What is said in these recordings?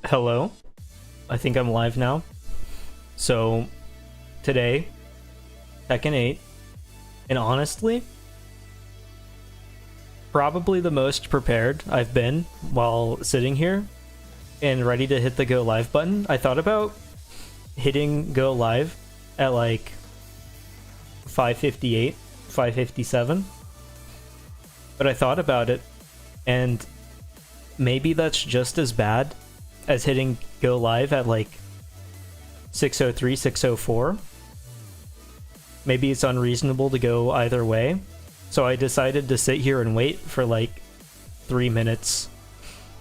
Hello. I think I'm live now. So, today, Tekken 8, and honestly, probably the most prepared I've been while sitting here and ready to hit the go live button. I thought about hitting go live at like 5:58, 5:57, but I thought about it, and maybe that's just as bad as hitting go live at like 6:03, 6:04. Maybe it's unreasonable to go either way. So I decided to sit here and wait for like 3 minutes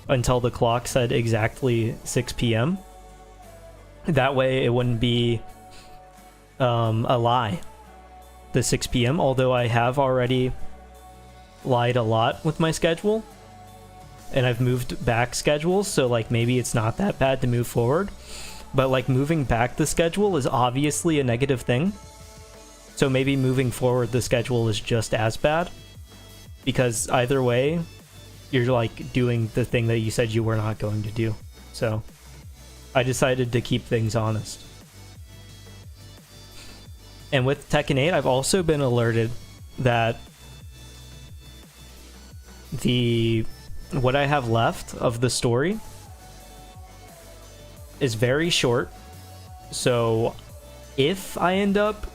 until the clock said exactly 6 p.m. That way it wouldn't be a lie, the 6 p.m. Although I have already lied a lot with my schedule. And I've moved back schedules, so like maybe it's not that bad to move forward. But like moving back the schedule is obviously a negative thing. So maybe moving forward the schedule is just as bad. Because either way, you're like doing the thing that you said you were not going to do. So I decided to keep things honest. And with Tekken 8, I've also been alerted that what I have left of the story is very short. So if I end up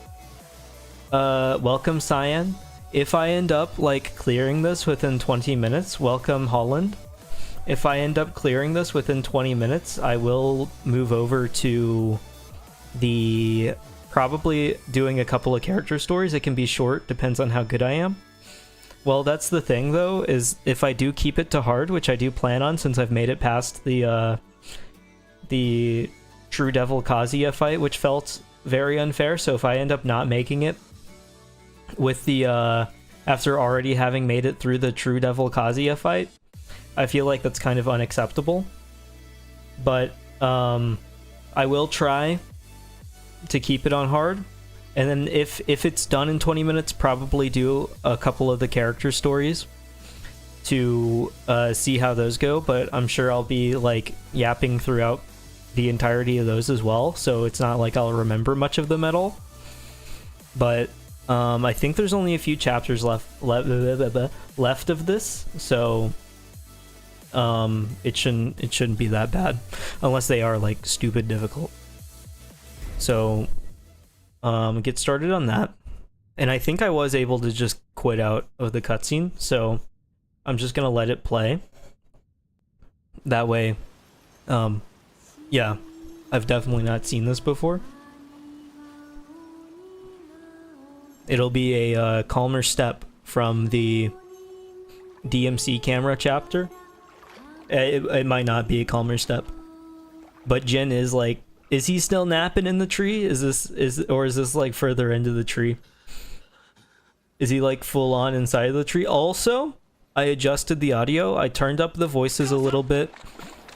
welcome Cyan, if I end up like clearing this within 20 minutes, welcome Holland. If I end up clearing this within 20 minutes, I will move over to the probably doing a couple of character stories. It can be short, depends on how good I am. Well, that's the thing, though, is if I do keep it to hard, which I do plan on since I've made it past the True Devil Kazuya fight, which felt very unfair. So if I end up not making it with the after already having made it through the True Devil Kazuya fight, I feel like that's kind of unacceptable. But I will try to keep it on hard. And then if it's done in 20 minutes, probably do a couple of the character stories to see how those go. But I'm sure I'll be like yapping throughout the entirety of those as well. So it's not like I'll remember much of them at all. But I think there's only a few chapters left of this. So it shouldn't be that bad unless they are like stupid difficult. So get started on that. And I think I was able to just quit out of the cutscene, so I'm just gonna let it play. That way, yeah, I've definitely not seen this before. It'll be a calmer step from the DMC camera chapter. It might not be a calmer step, but Jin is like, is he still napping in the tree? Is this like further into the tree? Is he like full on inside of the tree? Also, I adjusted the audio. I turned up the voices a little bit,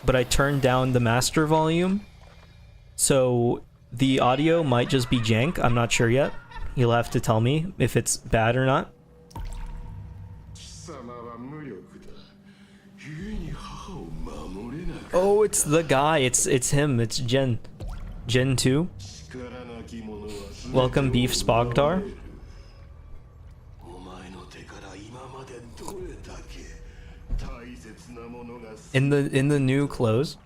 but I turned down the master volume. So the audio might just be jank. I'm not sure yet. You'll have to tell me if it's bad or not. Oh, it's the guy. It's him. It's Jin. Gen 2. Welcome Beef Spogdar. In the new clothes.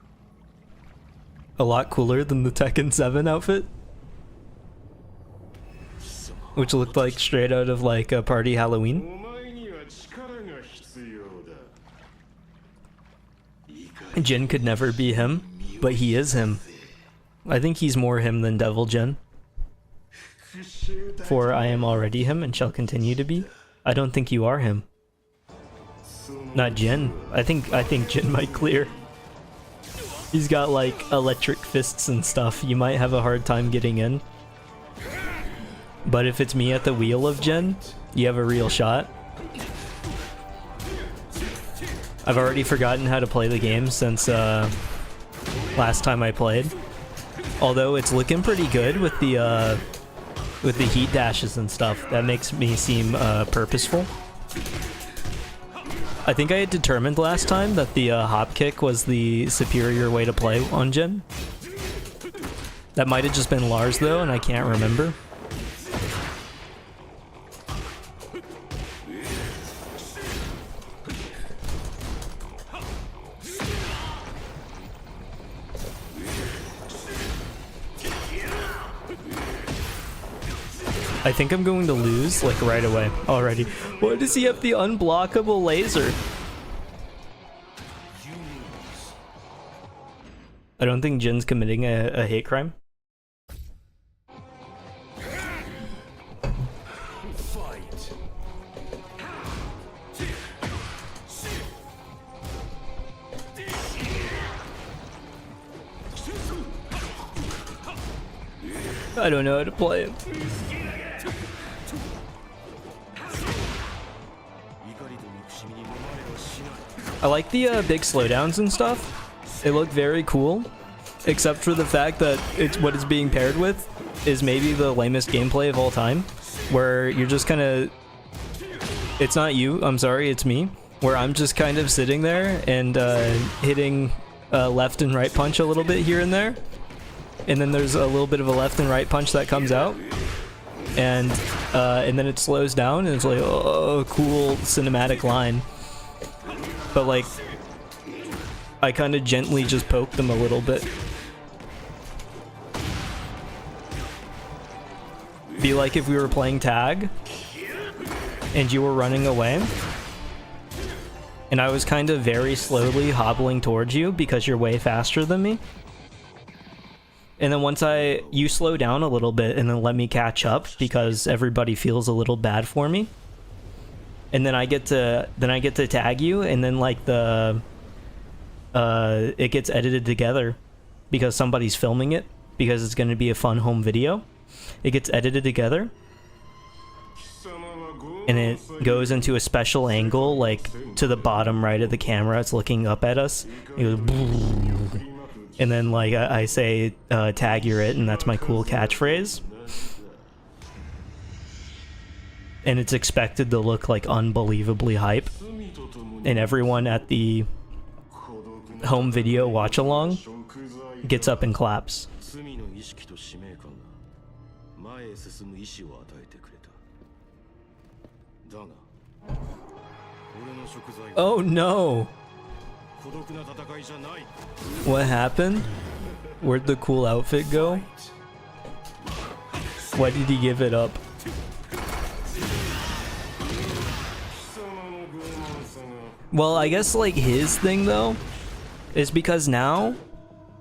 A lot cooler than the Tekken 7 outfit. Which looked like straight out of like a party Halloween. Jin could never be him, but he is him. I think he's more him than Devil Jin. For I am already him and shall continue to be. I don't think you are him. Not Jin. I think Jin might clear. He's got like electric fists and stuff. You might have a hard time getting in. But if it's me at the wheel of Jin, you have a real shot. I've already forgotten how to play the game since last time I played. Although it's looking pretty good with the heat dashes and stuff. That makes me seem purposeful. I think I had determined last time that the hop kick was the superior way to play on Jin. That might have just been Lars though, and I can't remember. I think I'm going to lose, like, right away already. Why does he have the unblockable laser? I don't think Jin's committing a hate crime. I don't know how to play it. I like the big slowdowns and stuff. They look very cool, except for the fact that what it's being paired with is maybe the lamest gameplay of all time, where you're just kind of... It's not you, I'm sorry, it's me. Where I'm just kind of sitting there and hitting left and right punch a little bit here and there. And then there's a little bit of a left and right punch that comes out. And then it slows down and it's like, oh, cool cinematic line. But like, I kind of gently just poke them a little bit. Be like if we were playing tag and you were running away and I was kind of very slowly hobbling towards you because you're way faster than me. And then once you slow down a little bit and then let me catch up because everybody feels a little bad for me. And then I get to tag you, and then like it gets edited together because somebody's filming it because it's going to be a fun home video. It gets edited together. And it goes into a special angle, like to the bottom right of the camera. It's looking up at us. It goes, and then like I say, tag you're it, and that's my cool catchphrase. And it's expected to look like unbelievably hype. And everyone at the home video watch along gets up and claps. Oh no! What happened? Where'd the cool outfit go? Why did he give it up? Well, I guess like his thing though is because now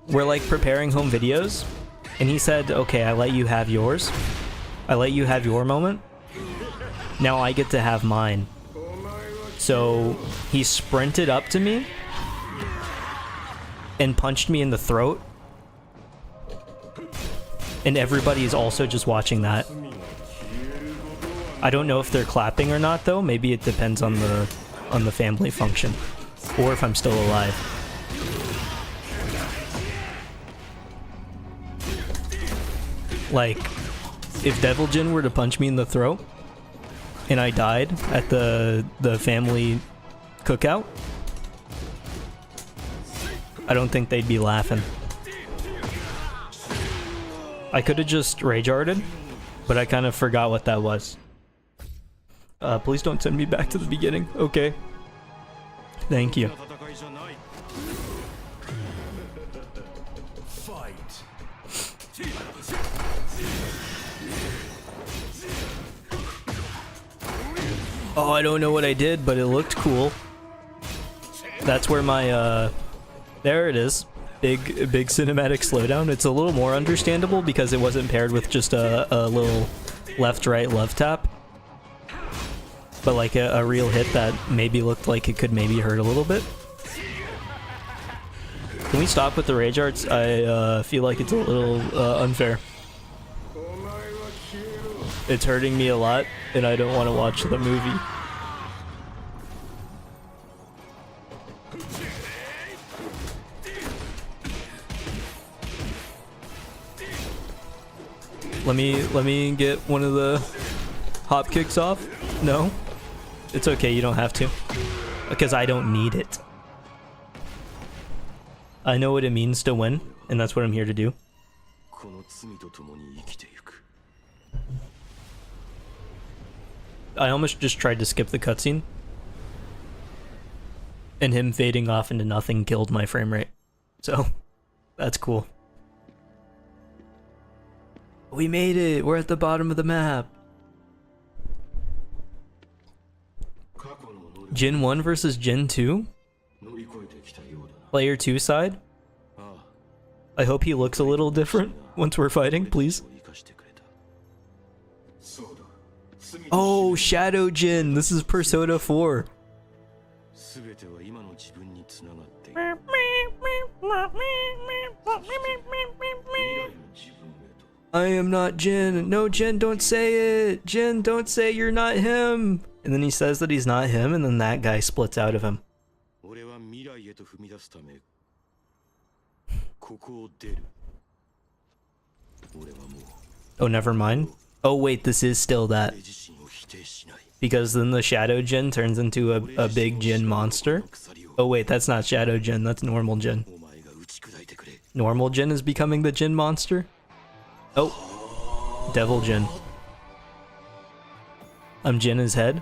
we're like preparing home videos and he said, okay, I let you have yours. I let you have your moment. Now I get to have mine. So he sprinted up to me and punched me in the throat. And everybody is also just watching that. I don't know if they're clapping or not though. Maybe it depends on the family function, or if I'm still alive. Like, if Devil Jin were to punch me in the throat, and I died at the family cookout, I don't think they'd be laughing. I could have just rage arted, but I kind of forgot what that was. Please don't send me back to the beginning. Okay. Thank you. Oh, I don't know what I did, but it looked cool. That's where my, there it is. Big cinematic slowdown. It's a little more understandable because it wasn't paired with just a little left-right love tap. But like a real hit that maybe looked like it could maybe hurt a little bit. Can we stop with the rage arts? I feel like it's a little unfair. It's hurting me a lot, and I don't want to watch the movie. Let me get one of the hop kicks off. No? It's okay, you don't have to. because I don't need it. I know what it means to win, and that's what I'm here to do. I almost just tried to skip the cutscene, and him fading off into nothing killed my frame rate. So, that's cool. We made it! We're at the bottom of the map! Gen 1 versus Gen 2? Player 2 side? I hope he looks a little different once we're fighting, please. Oh, Shadow Jin! This is Persona 4. I am not Jin. No, Jin, don't say it. Jin, don't say you're not him. And then he says that he's not him, and then that guy splits out of him. Oh, never mind. Oh, wait, this is still that. Because then the Shadow Jin turns into a big Jin monster. Oh, wait, that's not Shadow Jin, that's normal Jin. Normal Jin is becoming the Jin monster? Oh, Devil Jin. I'm Jin his head.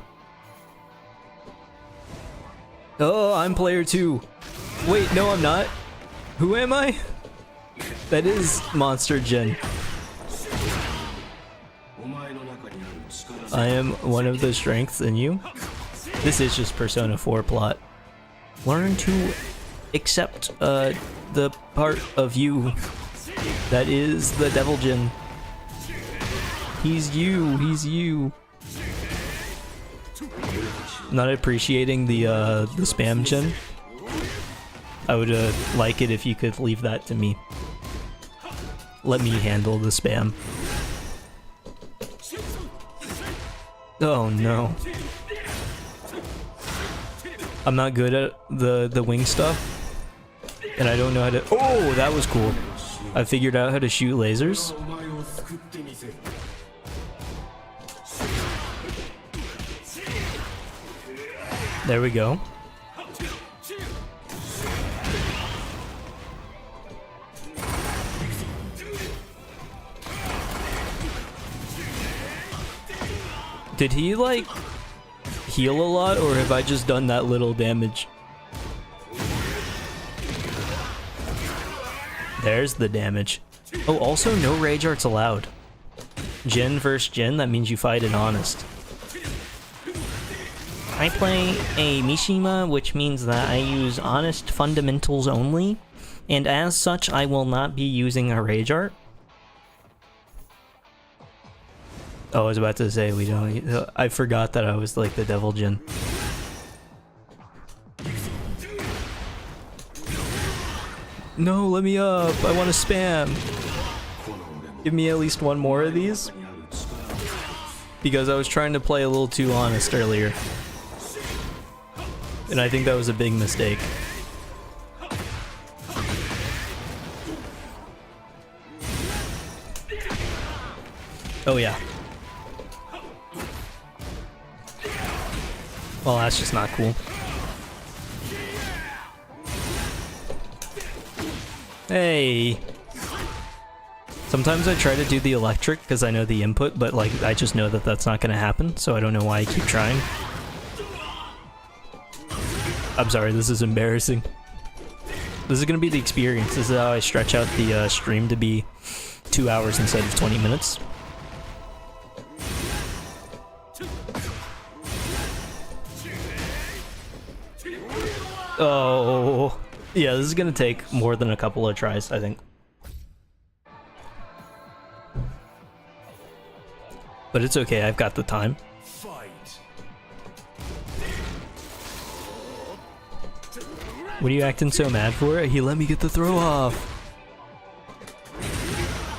Oh, I'm player 2. Wait, no, I'm not. Who am I? That is Monster Jin. I am one of the strengths in you. This is just Persona 4 plot. Learn to accept the part of you that is the Devil Jin. He's you, he's you. Not appreciating the spam Jin. I would like it if you could leave that to me. Let me handle the spam. Oh no. I'm not good at the wing stuff. And I don't know how to... Oh, that was cool. I figured out how to shoot lasers. There we go. Did he, like, heal a lot, or have I just done that little damage? There's the damage. Oh, also, no rage arts allowed. Jin versus Jin, that means you fight in honest. I play a Mishima, which means that I use honest fundamentals only, and as such, I will not be using a rage art. Oh, I was about to say we don't. I forgot that I was like the Devil Jin. No, let me up. I want to spam. Give me at least one more of these. Because I was trying to play a little too honest earlier. And I think that was a big mistake. Oh yeah. Well, that's just not cool. Hey! Sometimes I try to do the electric because I know the input, but like I just know that that's not going to happen, so I don't know why I keep trying. I'm sorry, this is embarrassing. This is going to be the experience. This is how I stretch out the stream to be 2 hours instead of 20 minutes. Oh, yeah, this is gonna take more than a couple of tries, I think. But it's okay, I've got the time. What are you acting so mad for? He let me get the throw off.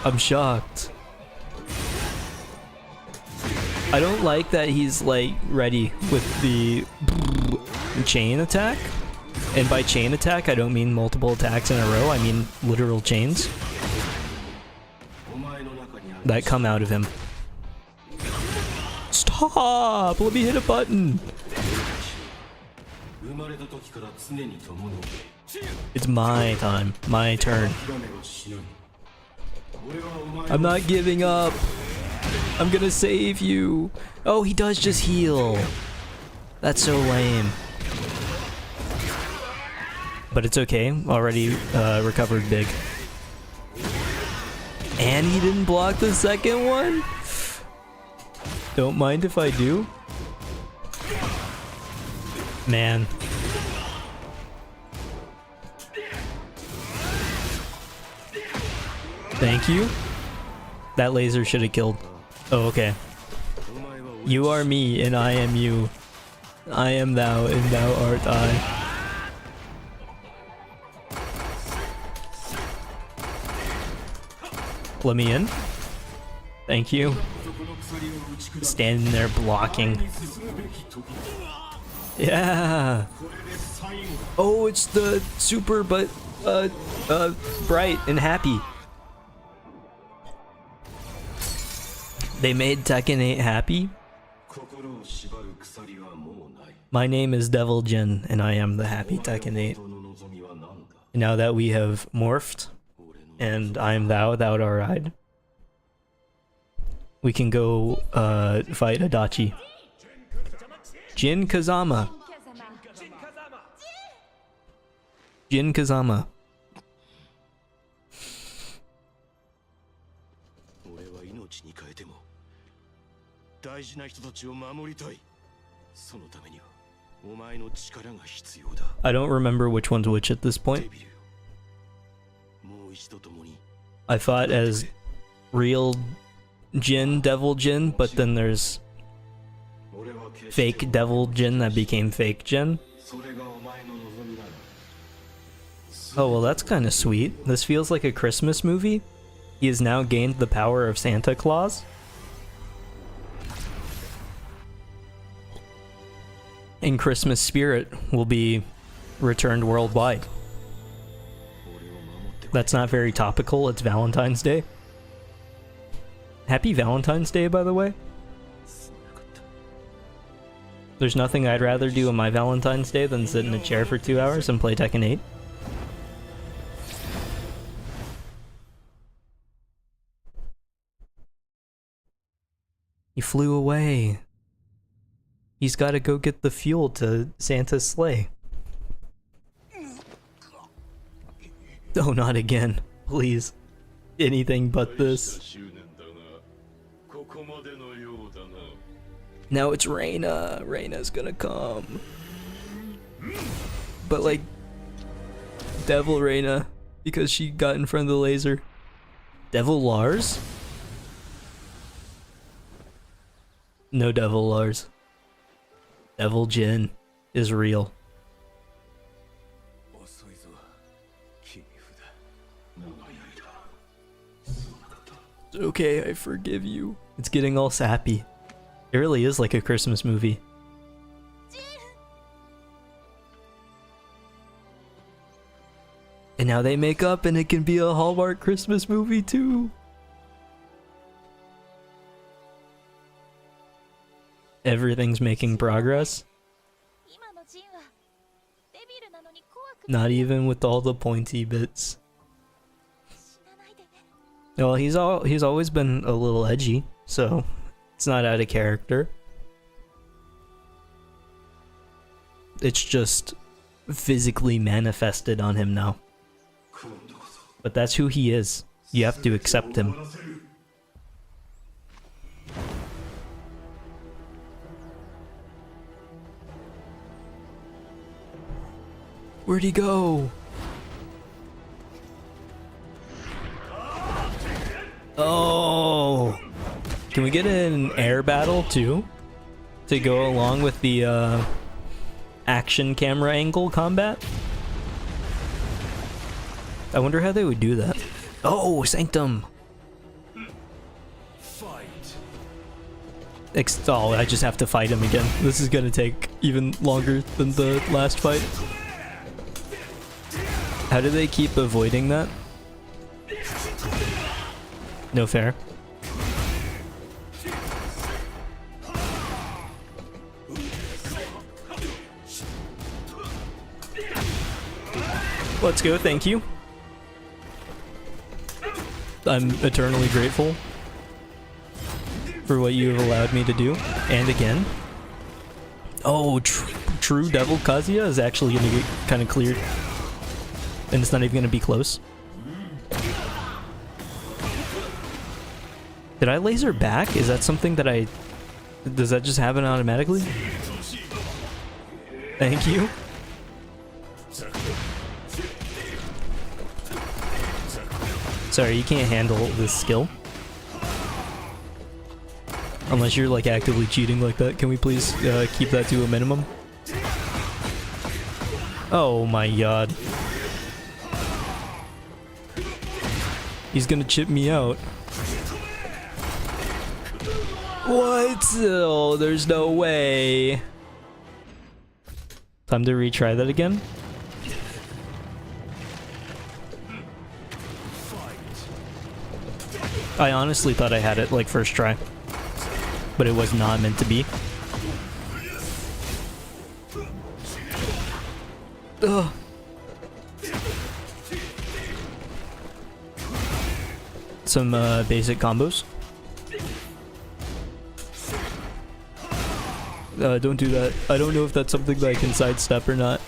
I'm shocked. I don't like that he's like ready with the chain attack. And by chain attack, I don't mean multiple attacks in a row, I mean literal chains that come out of him. Stop! Let me hit a button! It's my time. My turn. I'm not giving up. I'm gonna save you. Oh, he does just heal. That's so lame. But it's okay. Already recovered big. And he didn't block the second one? Don't mind if I do. Man. Thank you. That laser should have killed. Oh, okay. You are me, and I am you. I am thou, and thou art I. Let me in. Thank you. Standing there blocking. Yeah. Oh, it's the super, but bright and happy. They made Tekken 8 happy. My name is Devil Jin, and I am the happy Tekken 8. And now that we have morphed, and I am thou, thou art I, we can go fight Adachi. Jin Kazama. Jin Kazama. I don't remember which one's which at this point. I fought as real Jin, Devil Jin, but then there's fake Devil Jin that became fake Jin. Oh, well, that's kind of sweet. This feels like a Christmas movie. He has now gained the power of Santa Claus. And Christmas spirit will be returned worldwide. That's not very topical, it's Valentine's Day. Happy Valentine's Day, by the way. There's nothing I'd rather do on my Valentine's Day than sit in a chair for 2 hours and play Tekken 8. He flew away. He's got to go get the fuel to Santa's sleigh. Oh, not again. Please. Anything but this. Now it's Reina. Reina's gonna come. But like, Devil Reina, because she got in front of the laser. Devil Lars? No Devil Lars. Devil Jin is real. It's okay, I forgive you. It's getting all sappy. It really is like a Christmas movie. And now they make up and it can be a Hallmark Christmas movie too. Everything's making progress. Not even with all the pointy bits. Well, he's always been a little edgy, so it's not out of character. It's just physically manifested on him now. But that's who he is. You have to accept him. Where'd he go? Oh! Can we get an air battle too? To go along with the action camera angle combat? I wonder how they would do that. Oh, Sanctum! Oh, I just have to fight him again. This is gonna take even longer than the last fight. How do they keep avoiding that? No fair. Let's go, thank you. I'm eternally grateful for what you have allowed me to do. And again. Oh, true Devil Kazuya is actually going to get kind of cleared. And it's not even going to be close. Did I laser back? Is that something that I... Does that just happen automatically? Thank you. Sorry, you can't handle this skill. Unless you're like actively cheating like that. Can we please keep that to a minimum? Oh my god. He's gonna chip me out. What? Oh, there's no way. Time to retry that again. I honestly thought I had it like first try, but it was not meant to be. Ugh. Some basic combos. Don't do that. I don't know if that's something that I can sidestep or not.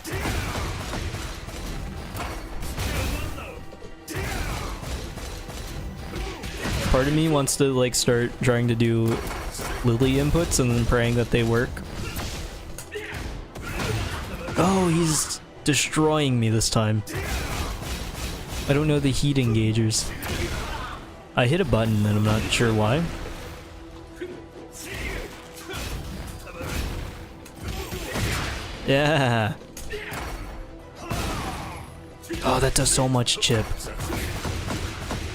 Part of me wants to like start trying to do Lily inputs and then praying that they work. Oh, he's destroying me this time. I don't know the heat engagers. I hit a button and I'm not sure why. Yeah. Oh, that does so much chip.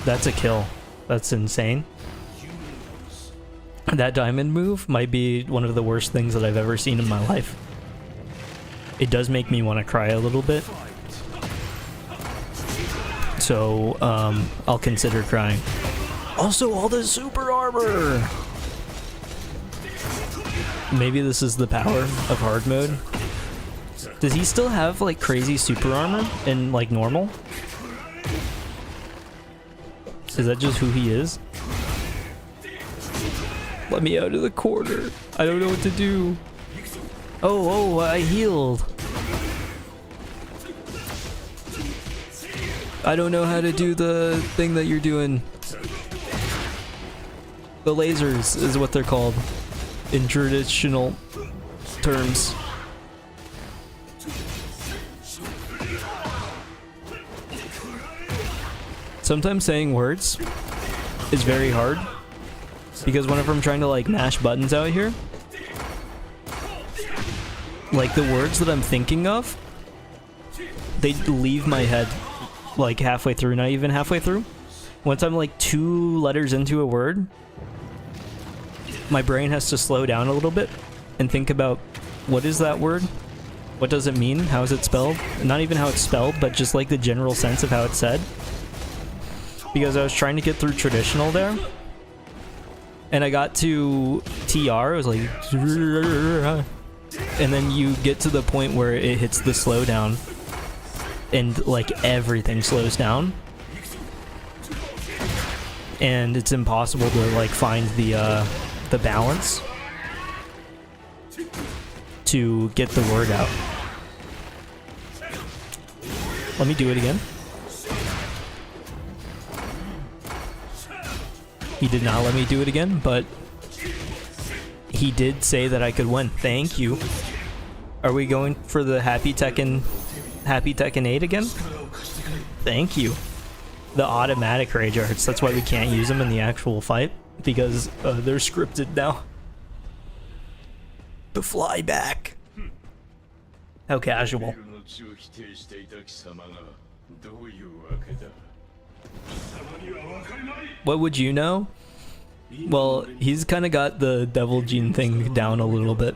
That's a kill. That's insane. That diamond move might be one of the worst things that I've ever seen in my life. It does make me want to cry a little bit. So, I'll consider crying. Also, all the super armor! Maybe this is the power of hard mode. Does he still have, like, crazy super armor in, like, normal? Is that just who he is? Let me out of the corner. I don't know what to do. Oh, I healed. I don't know how to do the thing that you're doing. The lasers is what they're called in traditional terms. Sometimes saying words is very hard because whenever I'm trying to like mash buttons out here, like the words that I'm thinking of, they leave my head like halfway through, not even halfway through. Once I'm like 2 letters into a word, my brain has to slow down a little bit and think about what is that word? What does it mean? How is it spelled? Not even how it's spelled, but just like the general sense of how it's said. Because I was trying to get through traditional there, and I got to TR, I was like, and then you get to the point where it hits the slowdown, and like everything slows down, and it's impossible to like find the balance to get the word out. Let me do it again. He did not let me do it again, but he did say that I could win. Thank you. Are we going for the Happy Tekken 8 again? Thank you. The automatic rage arts. That's why we can't use them in the actual fight, because they're scripted now. The flyback. How casual. What would you know? Well, he's kind of got the devil gene thing down a little bit.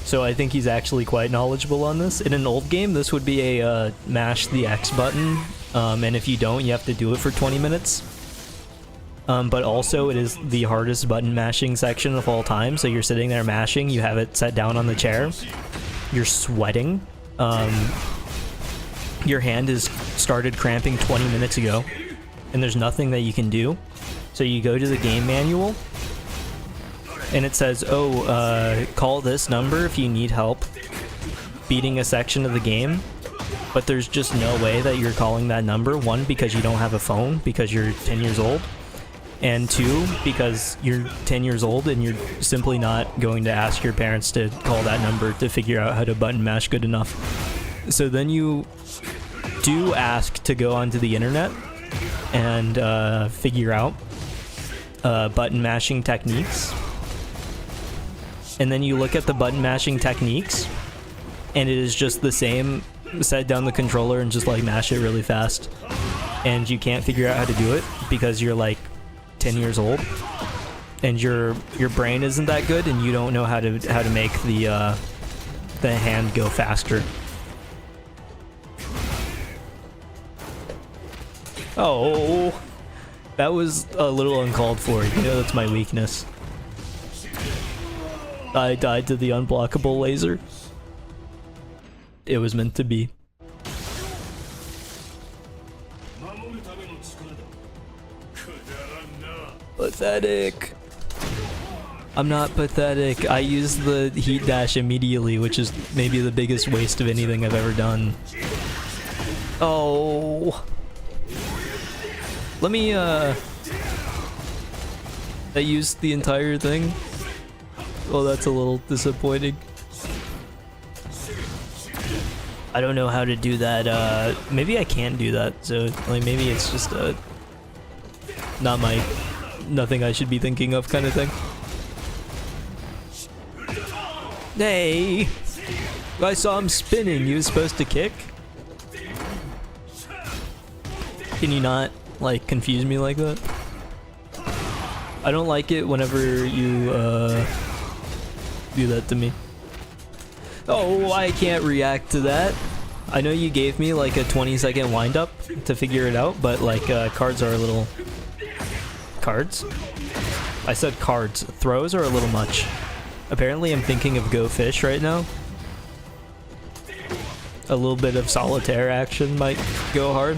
So I think he's actually quite knowledgeable on this. In an old game, this would be a mash the X button, and if you don't, you have to do it for 20 minutes. But also, it is the hardest button mashing section of all time, so you're sitting there mashing, you have it set down on the chair, you're sweating, your hand has started cramping 20 minutes ago, and there's nothing that you can do. So you go to the game manual, and it says, oh, call this number if you need help beating a section of the game. But there's just no way that you're calling that number. One, because you don't have a phone, because you're 10 years old. And two, because you're 10 years old and you're simply not going to ask your parents to call that number to figure out how to button mash good enough. So then you do ask to go onto the internet and figure out button mashing techniques. And then you look at the button mashing techniques, and it is just the same. Set down the controller and just like mash it really fast. And you can't figure out how to do it because you're like 10 years old, and your brain isn't that good, and you don't know how to make the hand go faster. Oh, that was a little uncalled for. You know, that's my weakness. I died to the unblockable laser. It was meant to be. Pathetic. I'm not pathetic. I used the heat dash immediately, which is maybe the biggest waste of anything I've ever done. Oh. Let me, I used the entire thing. Well, that's a little disappointing. I don't know how to do that. Maybe I can do that. So, like, maybe it's just nothing I should be thinking of kind of thing. Hey! I saw him spinning. He was supposed to kick? Can you not, like, confuse me like that? I don't like it whenever you, do that to me. Oh, I can't react to that. I know you gave me like a 20-second wind-up to figure it out, but like cards are a little... Cards? I said cards. Throws are a little much. Apparently I'm thinking of Go Fish right now. A little bit of solitaire action might go hard.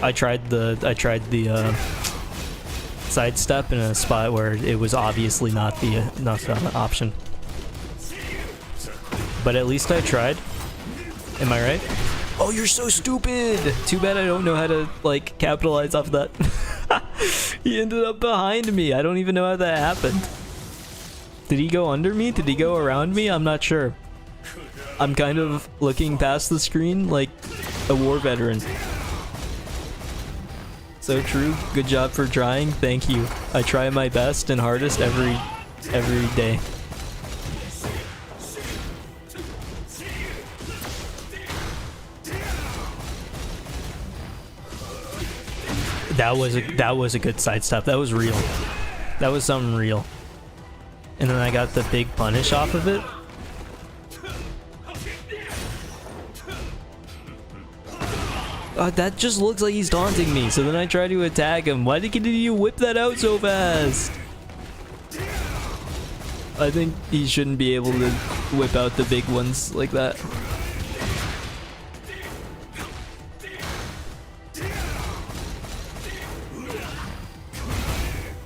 I tried the sidestep in a spot where it was obviously not the option. But at least I tried. Am I right? Oh, you're so stupid! Too bad I don't know how to, like, capitalize off that. He ended up behind me. I don't even know how that happened. Did he go under me? Did he go around me? I'm not sure. I'm kind of looking past the screen like a war veteran. So true. Good job for trying. Thank you. I try my best and hardest every day. That was a good sidestep. That was real. That was something real. And then I got the big punish off of it. That just looks like he's taunting me. So then I try to attack him. Why did you whip that out so fast? I think he shouldn't be able to whip out the big ones like that.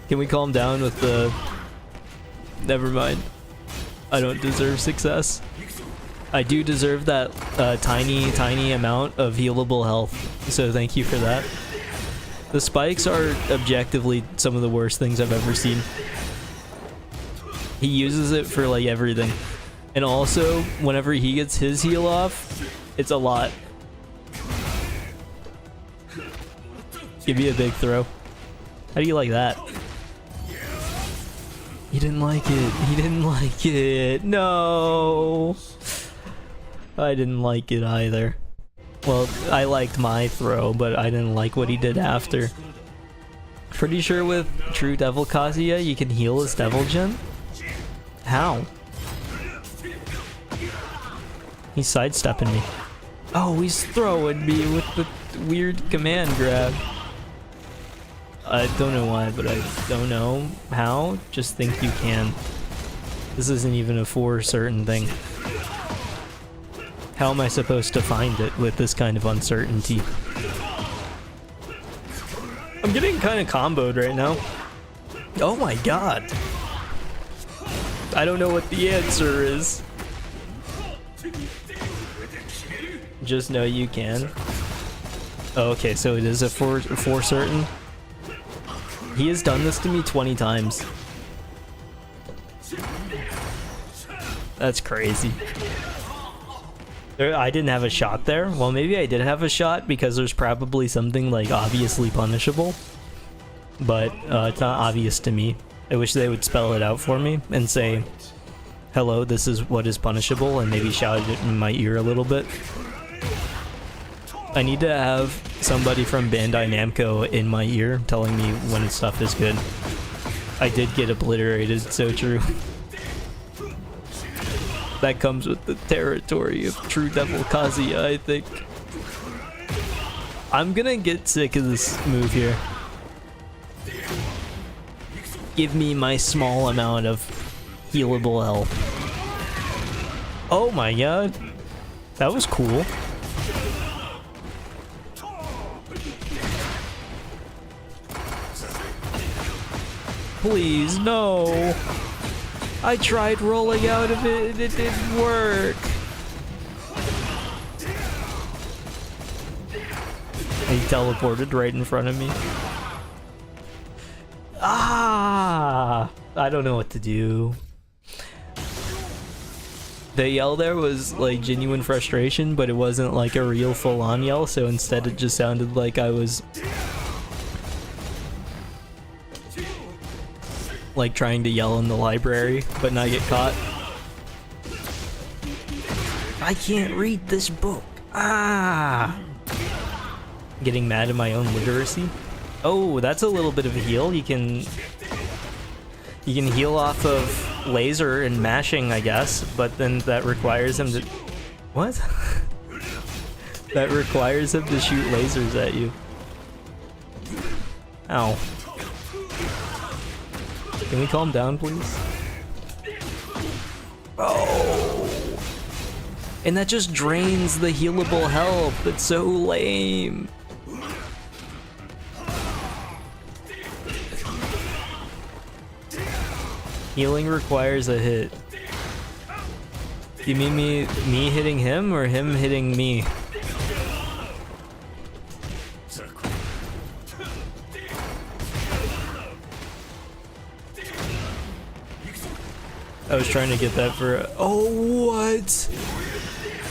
Can we calm down with the... Never mind. I don't deserve success. I do deserve that tiny amount of healable health, so thank you for that. The spikes are objectively some of the worst things I've ever seen. He uses it for like everything. And also, whenever he gets his heal off, it's a lot. Give me a big throw. How do you like that? He didn't like it. He didn't like it. No. I didn't like it either. Well, I liked my throw, but I didn't like what he did after. Pretty sure with True Devil Kazuya, you can heal his Devil Gem? How? He's sidestepping me. Oh, he's throwing me with the weird command grab. I don't know why, but I don't know how. Just think you can. This isn't even a for certain thing. How am I supposed to find it with this kind of uncertainty? I'm getting kind of comboed right now. Oh my god. I don't know what the answer is. Just know you can. Oh, okay, so it is a for certain. He has done this to me 20 times. That's crazy. I didn't have a shot there. Well, maybe I did have a shot because there's probably something like obviously punishable. But it's not obvious to me. I wish they would spell it out for me and say, hello, this is what is punishable, and maybe shout it in my ear a little bit. I need to have somebody from Bandai Namco in my ear telling me when stuff is good. I did get obliterated, so true. That comes with the territory of True Devil Kazuya, I think. I'm gonna get sick of this move here. Give me my small amount of healable health. Oh my god. That was cool. Please, no. I tried rolling out of it and it didn't work. He teleported right in front of me. Ah! I don't know what to do. The yell there was like genuine frustration, but it wasn't like a real full-on yell, so instead it just sounded like I was like trying to yell in the library, but not get caught. I can't read this book. Ah! Getting mad at my own literacy. Oh, that's a little bit of a heal. You can heal off of laser and mashing, I guess, but then that requires him to... What? That requires him to shoot lasers at you. Ow. Can we calm down, please? Oh! And that just drains the healable health. It's so lame. Healing requires a hit. You mean me hitting him or him hitting me? I was trying to get that for a... Oh, what?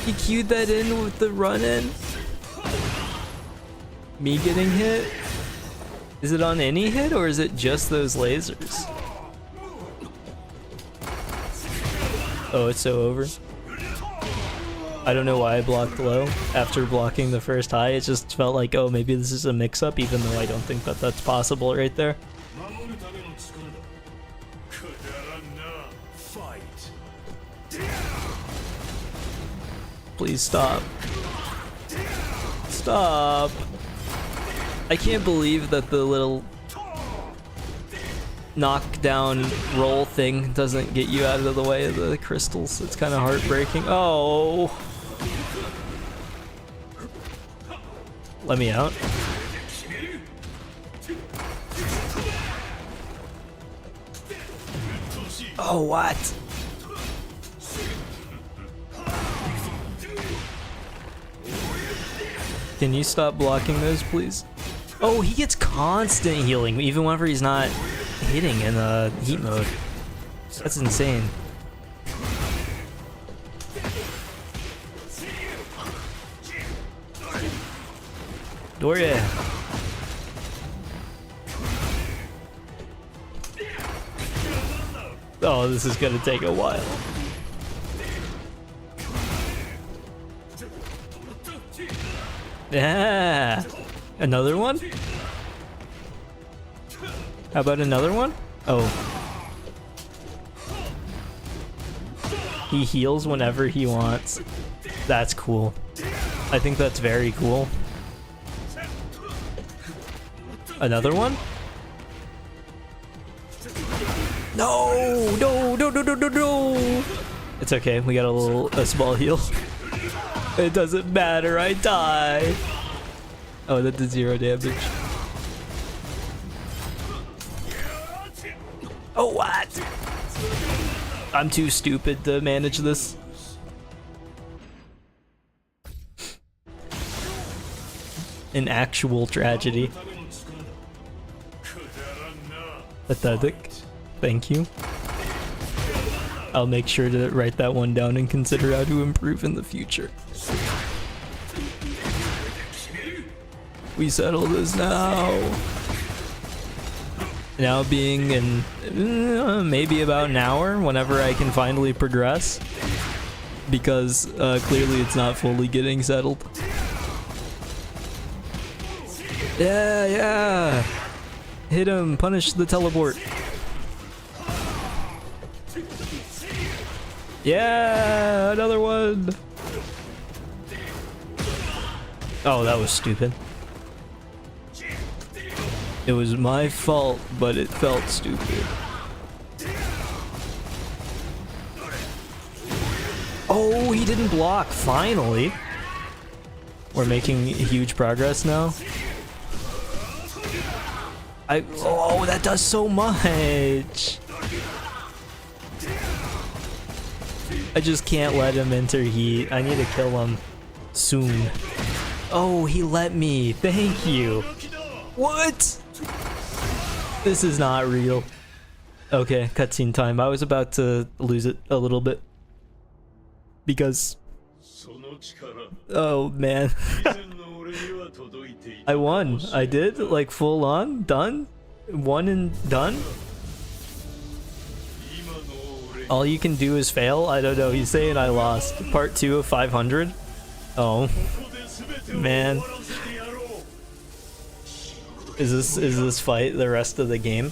He queued that in with the run-in? Me getting hit? Is it on any hit or is it just those lasers? Oh, it's so over. I don't know why I blocked low after blocking the first high. It just felt like, oh, maybe this is a mix-up, even though I don't think that that's possible right there. Please stop. Stop. I can't believe that the little knockdown roll thing doesn't get you out of the way of the crystals. It's kind of heartbreaking. Oh. Let me out. Oh, what? Can you stop blocking those, please? Oh, he gets constant healing, even whenever he's not hitting in heat mode. That's insane. Doria. Oh, this is gonna take a while. Yeah. Another one? How about another one? Oh. He heals whenever he wants. That's cool. I think that's very cool. Another one? No! No! No! No! no. It's okay. We got a small heal. It doesn't matter. I die. Oh, that did 0 damage. Oh, what? I'm too stupid to manage this. An actual tragedy. Pathetic. Thank you. I'll make sure to write that one down and consider how to improve in the future. We settle this now. Now being in maybe about an hour, whenever I can finally progress. Because clearly it's not fully getting settled. Yeah. Hit him, punish the teleport. Yeah, another one. Oh, that was stupid. It was my fault, but it felt stupid. Oh, he didn't block, finally. We're making huge progress now. Oh, that does so much. I just can't let him enter heat. I need to kill him soon. Oh, he let me. Thank you. What? This is not real. Okay, cutscene time. I was about to lose it a little bit. Because... Oh, man. I won. I did? Like, full on? Done? Won and done? All you can do is fail? I don't know. He's saying I lost. Part 2 of 500? Oh. Man. Is this fight the rest of the game?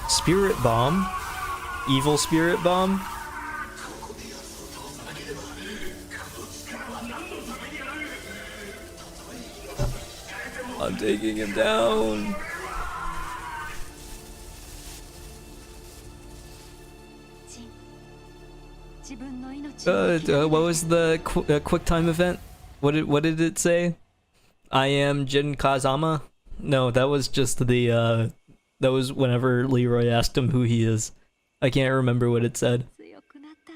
Spirit Bomb? Evil Spirit Bomb? I'm taking him down. What was the quick time event? What did it say? I am Jin Kazama? No, that was just the that was whenever Leroy asked him who he is. I can't remember what it said.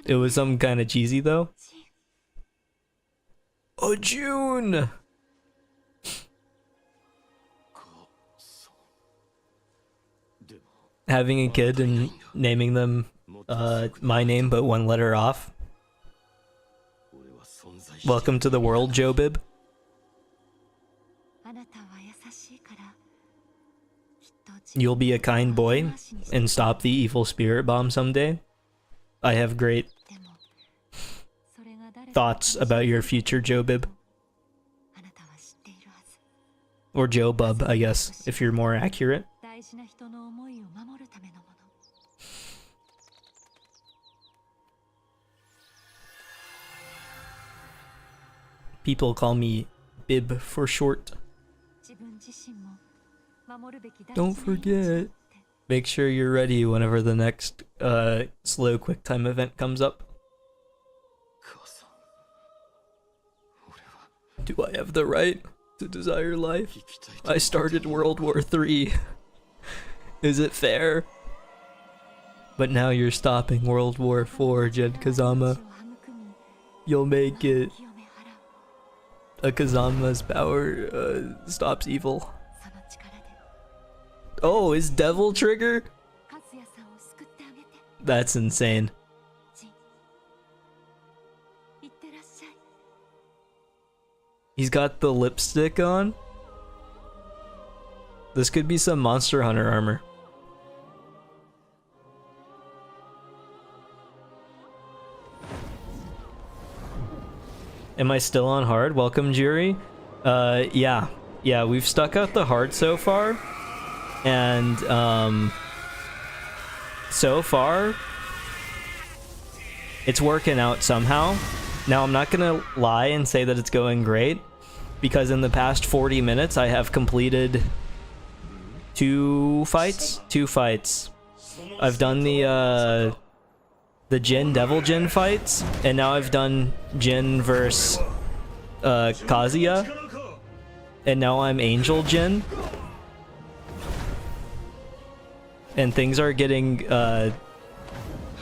It was some kind of cheesy though. Oh, June. Having a kid and naming them my name but one letter off. Welcome to the world, Jobib. You'll be a kind boy and stop the evil spirit bomb someday. I have great thoughts about your future, Jobib. Or Jobub, I guess, if you're more accurate. People call me Bib for short. Don't forget. Make sure you're ready whenever the next slow quick time event comes up. Do I have the right to desire life? I started World War III. Is it fair? But now you're stopping World War IV, Jin Kazama. You'll make it. A Kazama's power stops evil. Oh, his devil trigger? That's insane. He's got the lipstick on? This could be some Monster Hunter armor. Am I still on hard? Welcome, Jury. Yeah, we've stuck out the hard so far. And, so far, it's working out somehow. Now, I'm not gonna lie and say that it's going great, because in the past 40 minutes, I have completed 2 fights. I've done the Jin Devil Jin fights, and now I've done Jin versus Kazuya, and now I'm Angel Jin, and things are getting I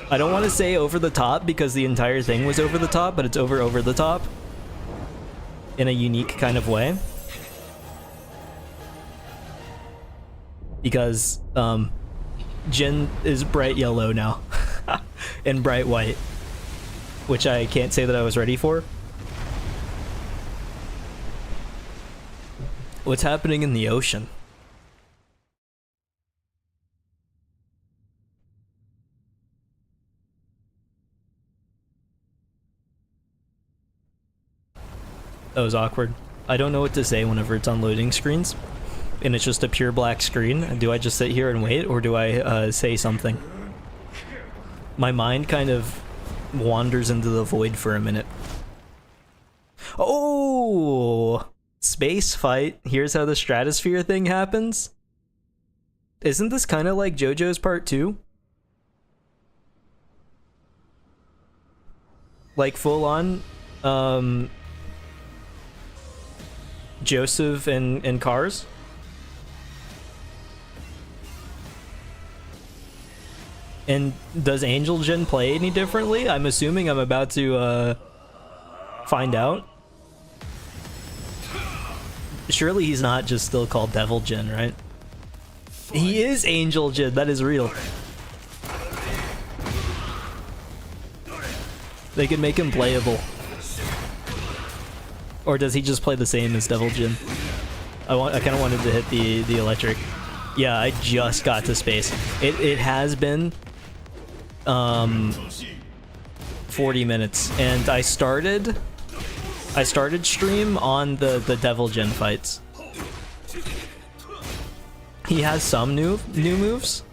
don't want to say over the top because the entire thing was over the top, but it's over the top in a unique kind of way. Because Jin is bright yellow now and bright white, which I can't say that I was ready for. What's happening in the ocean? That was awkward. I don't know what to say whenever it's on loading screens and it's just a pure black screen. Do I just sit here and wait, or do I say something? My mind kind of wanders into the void for a minute. Oh! Space fight. Here's how the stratosphere thing happens. Isn't this kind of like JoJo's Part 2? Like full on Joseph and Cars? And does Angel Jin play any differently? I'm assuming I'm about to find out. Surely he's not just still called Devil Jin, right? He is Angel Jin, that is real. They could make him playable. Or does he just play the same as Devil Jin? I kind of wanted to hit the electric. Yeah, I just got to space. It has been 40 minutes, and I started stream on the Devil Jin fights. He has some new moves.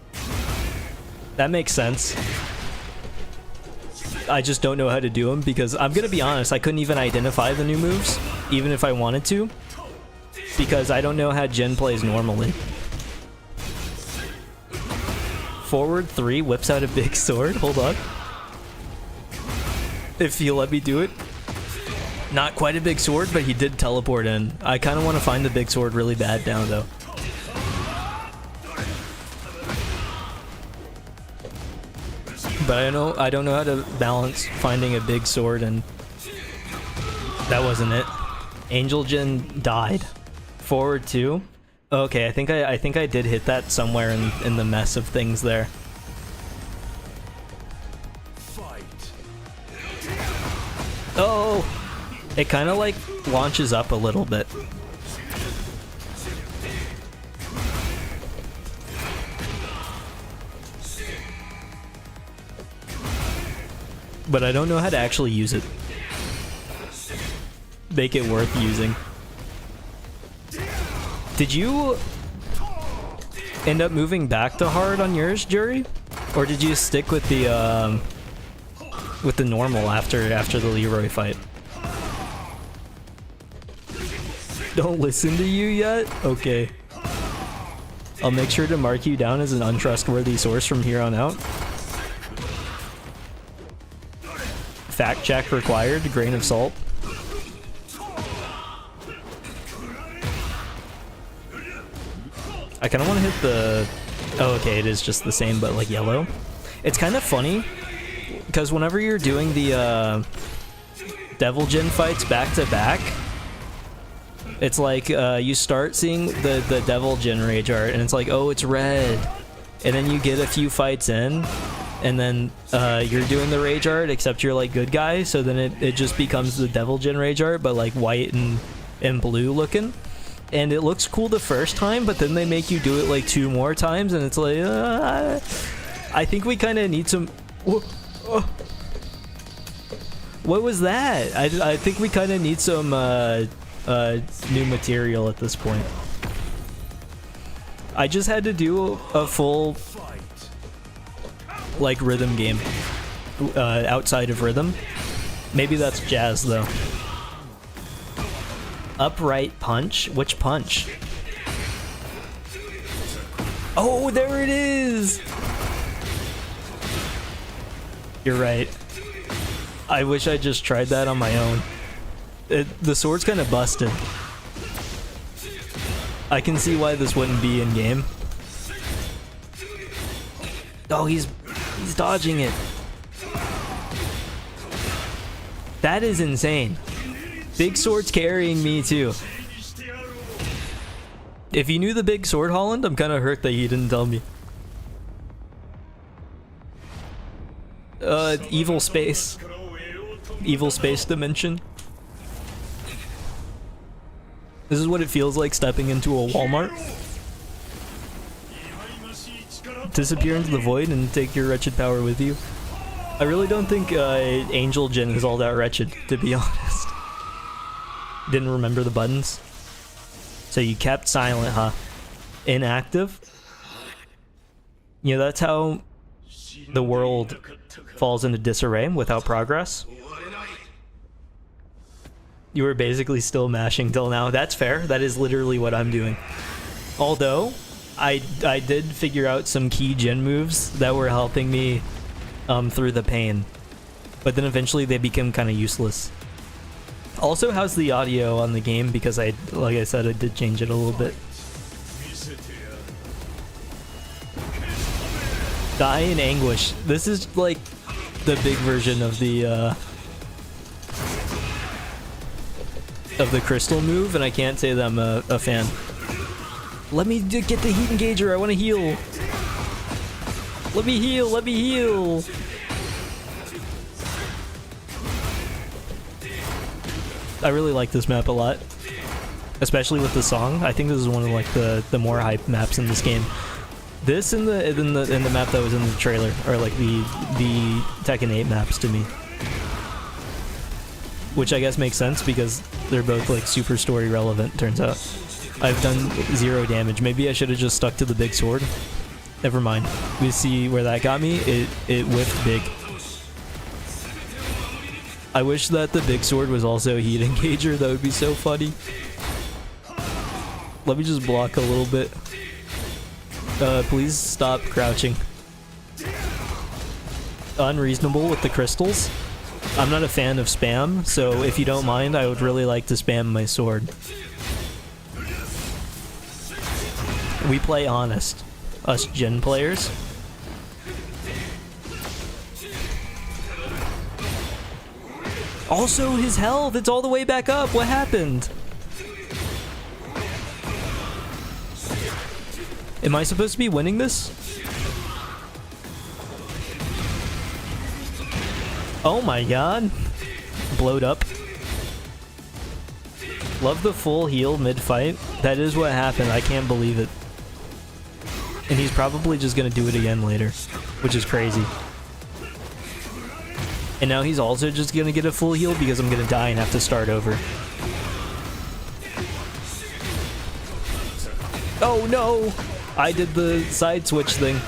That makes sense. I just don't know how to do them because I'm gonna be honest, I couldn't even identify the new moves, even if I wanted to, because I don't know how Jin plays normally. Forward 3 whips out a big sword. Hold on. If he'll let me do it. Not quite a big sword, but he did teleport in. I kind of want to find the big sword really bad now, though. But I don't know how to balance finding a big sword, and that wasn't it. Angel Jin died. Forward 2. Okay, I think I did hit that somewhere in the mess of things there. Oh, it kind of like launches up a little bit. But I don't know how to actually use it. Make it worth using. Did you end up moving back to hard on yours, Jury? Or did you stick with the normal after the Leroy fight? Don't listen to you yet? Okay. I'll make sure to mark you down as an untrustworthy source from here on out. Fact check required, grain of salt. I kind of want to hit the... Oh, okay, it is just the same, but like yellow. It's kind of funny, because whenever you're doing the Devil Jin fights back to back, it's like you start seeing the Devil Jin rage art, and it's like, oh, it's red. And then you get a few fights in, and then you're doing the rage art, except you're like good guy, so then it just becomes the Devil Jin rage art, but like white and blue looking. And it looks cool the first time, but then they make you do it like 2 more times, and it's like, I think we kind of need some... What was that? I think we kind of need some new material at this point. I just had to do a full like rhythm game outside of rhythm. Maybe that's jazz though. Upright punch? Which punch? Oh, there it is! You're right. I wish I just tried that on my own. The sword's kind of busted. I can see why this wouldn't be in game. Oh, he's dodging it. That is insane. Big sword's carrying me too. If you knew the big sword, Holland, I'm kind of hurt that you didn't tell me. Evil space. Evil space dimension. This is what it feels like stepping into a Walmart. Disappear into the void and take your wretched power with you. I really don't think Angel Jin is all that wretched, to be honest. Didn't remember the buttons. So you kept silent, huh? Inactive? You know, that's how the world falls into disarray without progress. You were basically still mashing till now. That's fair. That is literally what I'm doing. Although, I did figure out some key Jin moves that were helping me through the pain. But then eventually they became kind of useless. Also, how's the audio on the game? Because like I said, I did change it a little bit. Die in anguish. This is like the big version of the crystal move, and I can't say that I'm a fan. Let me get the heat engager. I want to heal. Let me heal. Let me heal. I really like this map a lot, especially with the song. I think this is one of like the more hype maps in this game. This and the map that was in the trailer are like the Tekken 8 maps to me, which I guess makes sense because they're both like super story relevant. Turns out I've done 0 damage. Maybe I should have just stuck to the big sword. Never mind. We see where that got me. It whiffed big. I wish that the big sword was also a heat engager. That would be so funny. Let me just block a little bit. Please stop crouching. Unreasonable with the crystals. I'm not a fan of spam, so if you don't mind, I would really like to spam my sword. We play honest. Us Jin players. Also, his health, it's all the way back up. What happened? Am I supposed to be winning this? Oh my god. Blowed up. Love the full heal mid-fight. That is what happened. I can't believe it. And he's probably just gonna do it again later, which is crazy. And now he's also just gonna get a full heal because I'm gonna die and have to start over. Oh no! I did the side switch thing.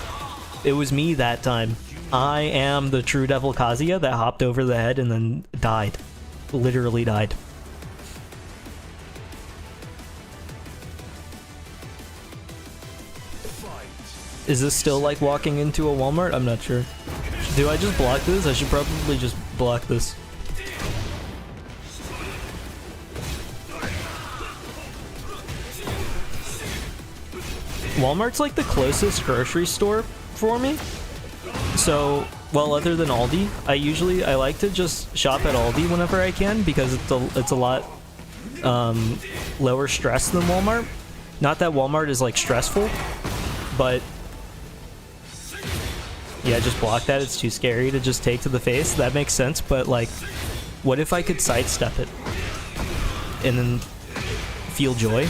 It was me that time. I am the true Devil Kazuya that hopped over the head and then died. Literally died. Is this still like walking into a Walmart? I'm not sure. Do I just block this? I should probably just block this. Walmart's like the closest grocery store for me. So, well, other than Aldi, I like to just shop at Aldi whenever I can because it's a lot lower stress than Walmart. Not that Walmart is like stressful, but yeah, just block that. It's too scary to just take to the face. That makes sense, but like, what if I could sidestep it and then feel joy?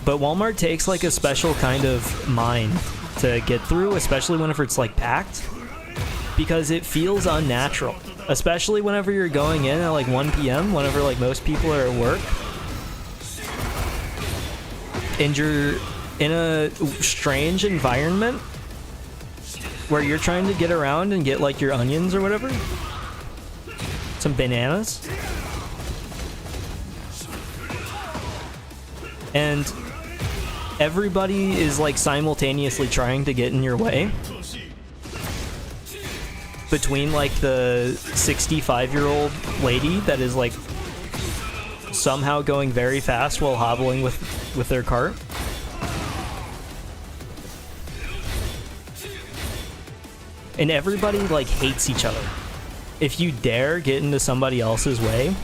But Walmart takes like a special kind of mind to get through, especially whenever it's like packed, because it feels unnatural, especially whenever you're going in at like 1 p.m. whenever like most people are at work and you're in a strange environment where you're trying to get around and get like your onions or whatever, some bananas, and everybody is like simultaneously trying to get in your way. Between like the 65-year-old lady that is like somehow going very fast while hobbling with their cart. And everybody like hates each other. If you dare get into somebody else's way,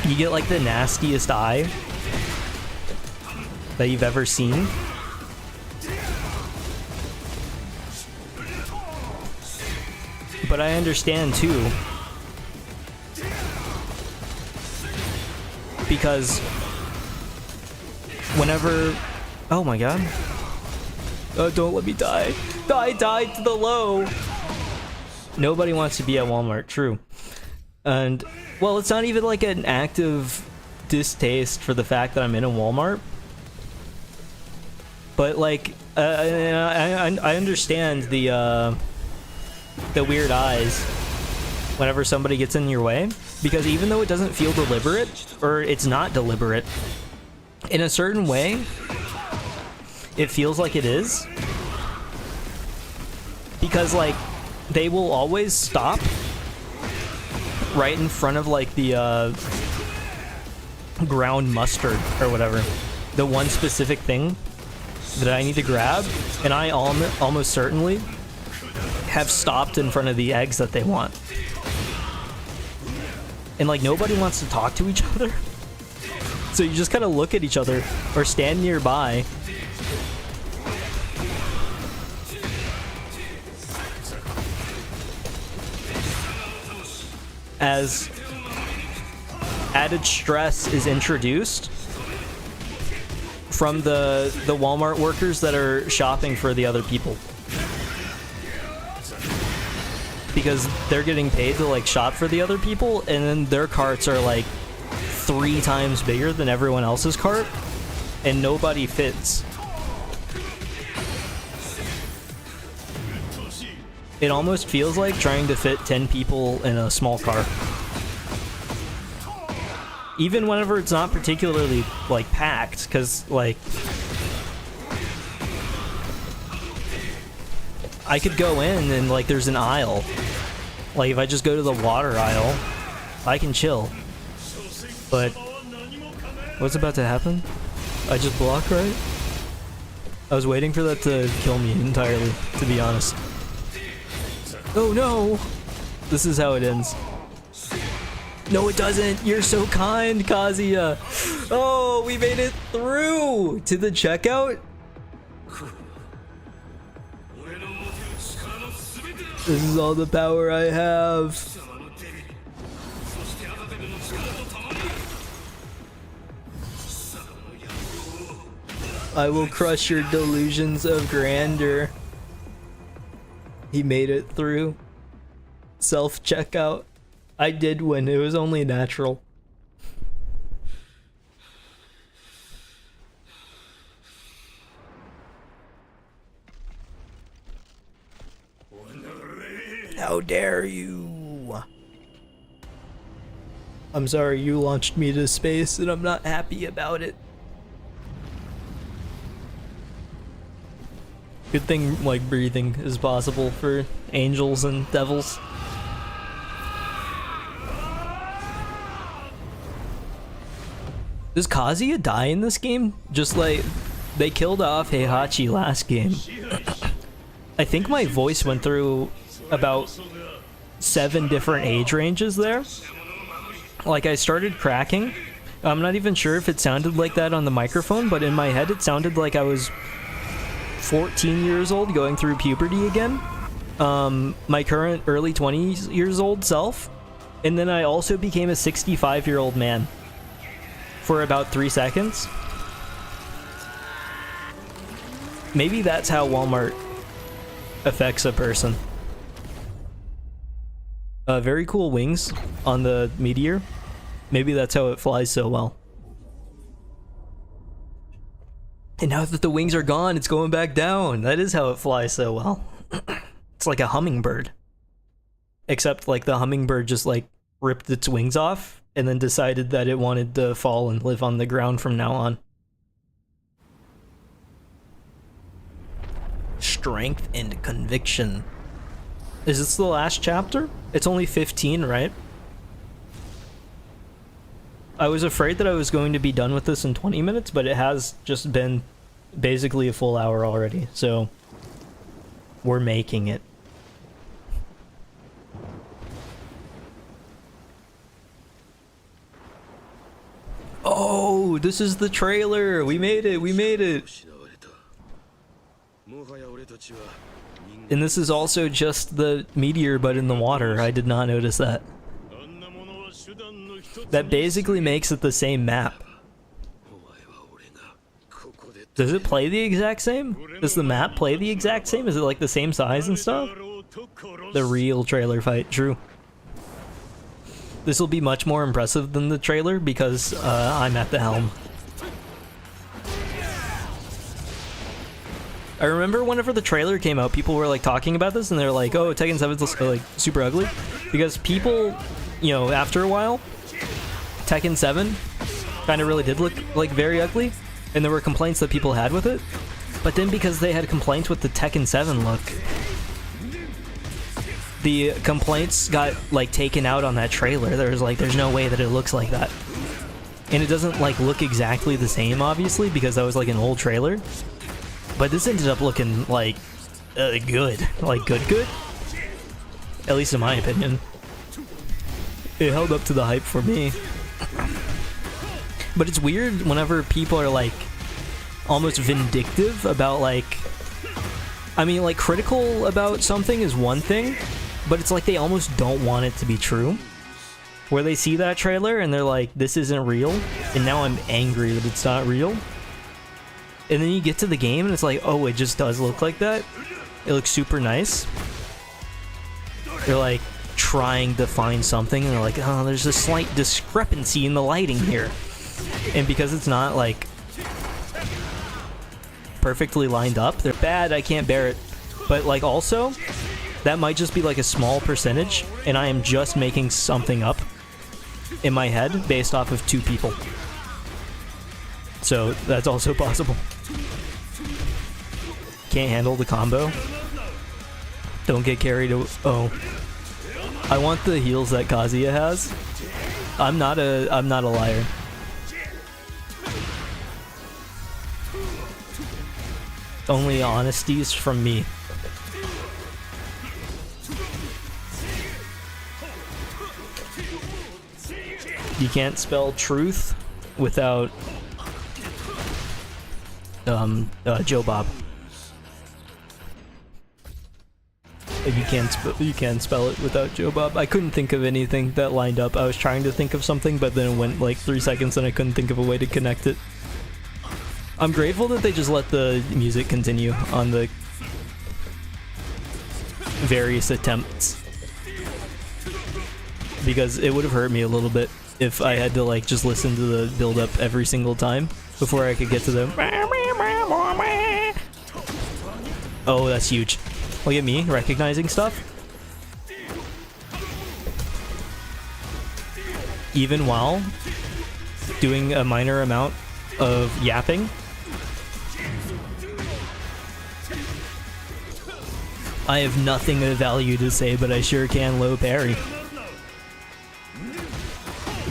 you get like the nastiest eye that you've ever seen. But I understand too, because whenever, oh my god, oh, don't let me die. I died to the low. Nobody wants to be at Walmart, true. And, well, it's not even like an active distaste for the fact that I'm in a Walmart. But, like, I understand the weird eyes whenever somebody gets in your way. Because even though it doesn't feel deliberate, or it's not deliberate, in a certain way, it feels like it is. Because, like, they will always stop right in front of, like, the ground mustard or whatever. The one specific thing that I need to grab, and I almost certainly have stopped in front of the eggs that they want. And, like, nobody wants to talk to each other. So you just kind of look at each other or stand nearby. As added stress is introduced from the Walmart workers that are shopping for the other people. Because they're getting paid to like shop for the other people, and then their carts are like 3 times bigger than everyone else's cart, and nobody fits. It almost feels like trying to fit 10 people in a small car. Even whenever it's not particularly, like, packed, because, like, I could go in and, like, there's an aisle. Like, if I just go to the water aisle, I can chill. But what's about to happen? I just block, right? I was waiting for that to kill me entirely, to be honest. Oh no! This is how it ends. No, it doesn't! You're so kind, Kazuya! Oh, we made it through to the checkout? This is all the power I have. I will crush your delusions of grandeur. He made it through. Self-checkout. I did win. It was only natural. How dare you? I'm sorry you launched me to space and I'm not happy about it. Good thing, like, breathing is possible for angels and devils. Does Kazuya die in this game? Just like, they killed off Heihachi last game. I think my voice went through about 7 different age ranges there. Like, I started cracking. I'm not even sure if it sounded like that on the microphone, but in my head it sounded like I was 14 years old going through puberty again. My current early 20s years old self. And then I also became a 65-year-old man for about 3 seconds. Maybe that's how Walmart affects a person. Very cool wings on the meteor. Maybe that's how it flies so well. And now that the wings are gone, it's going back down. That is how it flies so well. It's like a hummingbird. Except, like, the hummingbird just, like, ripped its wings off and then decided that it wanted to fall and live on the ground from now on. Strength and conviction. Is this the last chapter? It's only 15, right? I was afraid that I was going to be done with this in 20 minutes, but it has just been basically a full hour already, so we're making it. Oh, this is the trailer! We made it! We made it! And this is also just the meteor, but in the water. I did not notice that. That basically makes it the same map. Does it play the exact same? Does the map play the exact same? Is it like the same size and stuff? The real trailer fight, true. This will be much more impressive than the trailer because I'm at the helm. I remember whenever the trailer came out, people were like talking about this and they're like, oh, Tekken 7's like super ugly. Because people, you know, after a while, Tekken 7 kind of really did look like very ugly. And there were complaints that people had with it. But then because they had complaints with the Tekken 7 look, the complaints got like taken out on that trailer. There was like, there's no way that it looks like that. And it doesn't like look exactly the same, obviously, because that was like an old trailer. But this ended up looking like good. Like good. At least in my opinion. It held up to the hype for me. But it's weird whenever people are like almost vindictive about like, I mean like critical about something is one thing, but it's like they almost don't want it to be true. Where they see that trailer and they're like, this isn't real, and now I'm angry that it's not real. And then you get to the game and it's like, oh, it just does look like that. It looks super nice. They're like trying to find something and they're like, oh, there's a slight discrepancy in the lighting here. And because it's not like perfectly lined up, they're bad, I can't bear it. But like also, that might just be like a small percentage and I am just making something up in my head based off of two people. So that's also possible. Can't handle the combo. Don't get carried away. Oh. I want the heals that Kazuya has. I'm not a liar. Only honesties from me. You can't spell truth without Joe Bob. You can't spell it without Joe Bob. I couldn't think of anything that lined up. I was trying to think of something, but then it went like 3 seconds and I couldn't think of a way to connect it. I'm grateful that they just let the music continue on the various attempts, because it would have hurt me a little bit if I had to like just listen to the build up every single time before I could get to the. Oh, that's huge. Look at me recognizing stuff. Even while doing a minor amount of yapping. I have nothing of value to say, but I sure can low parry.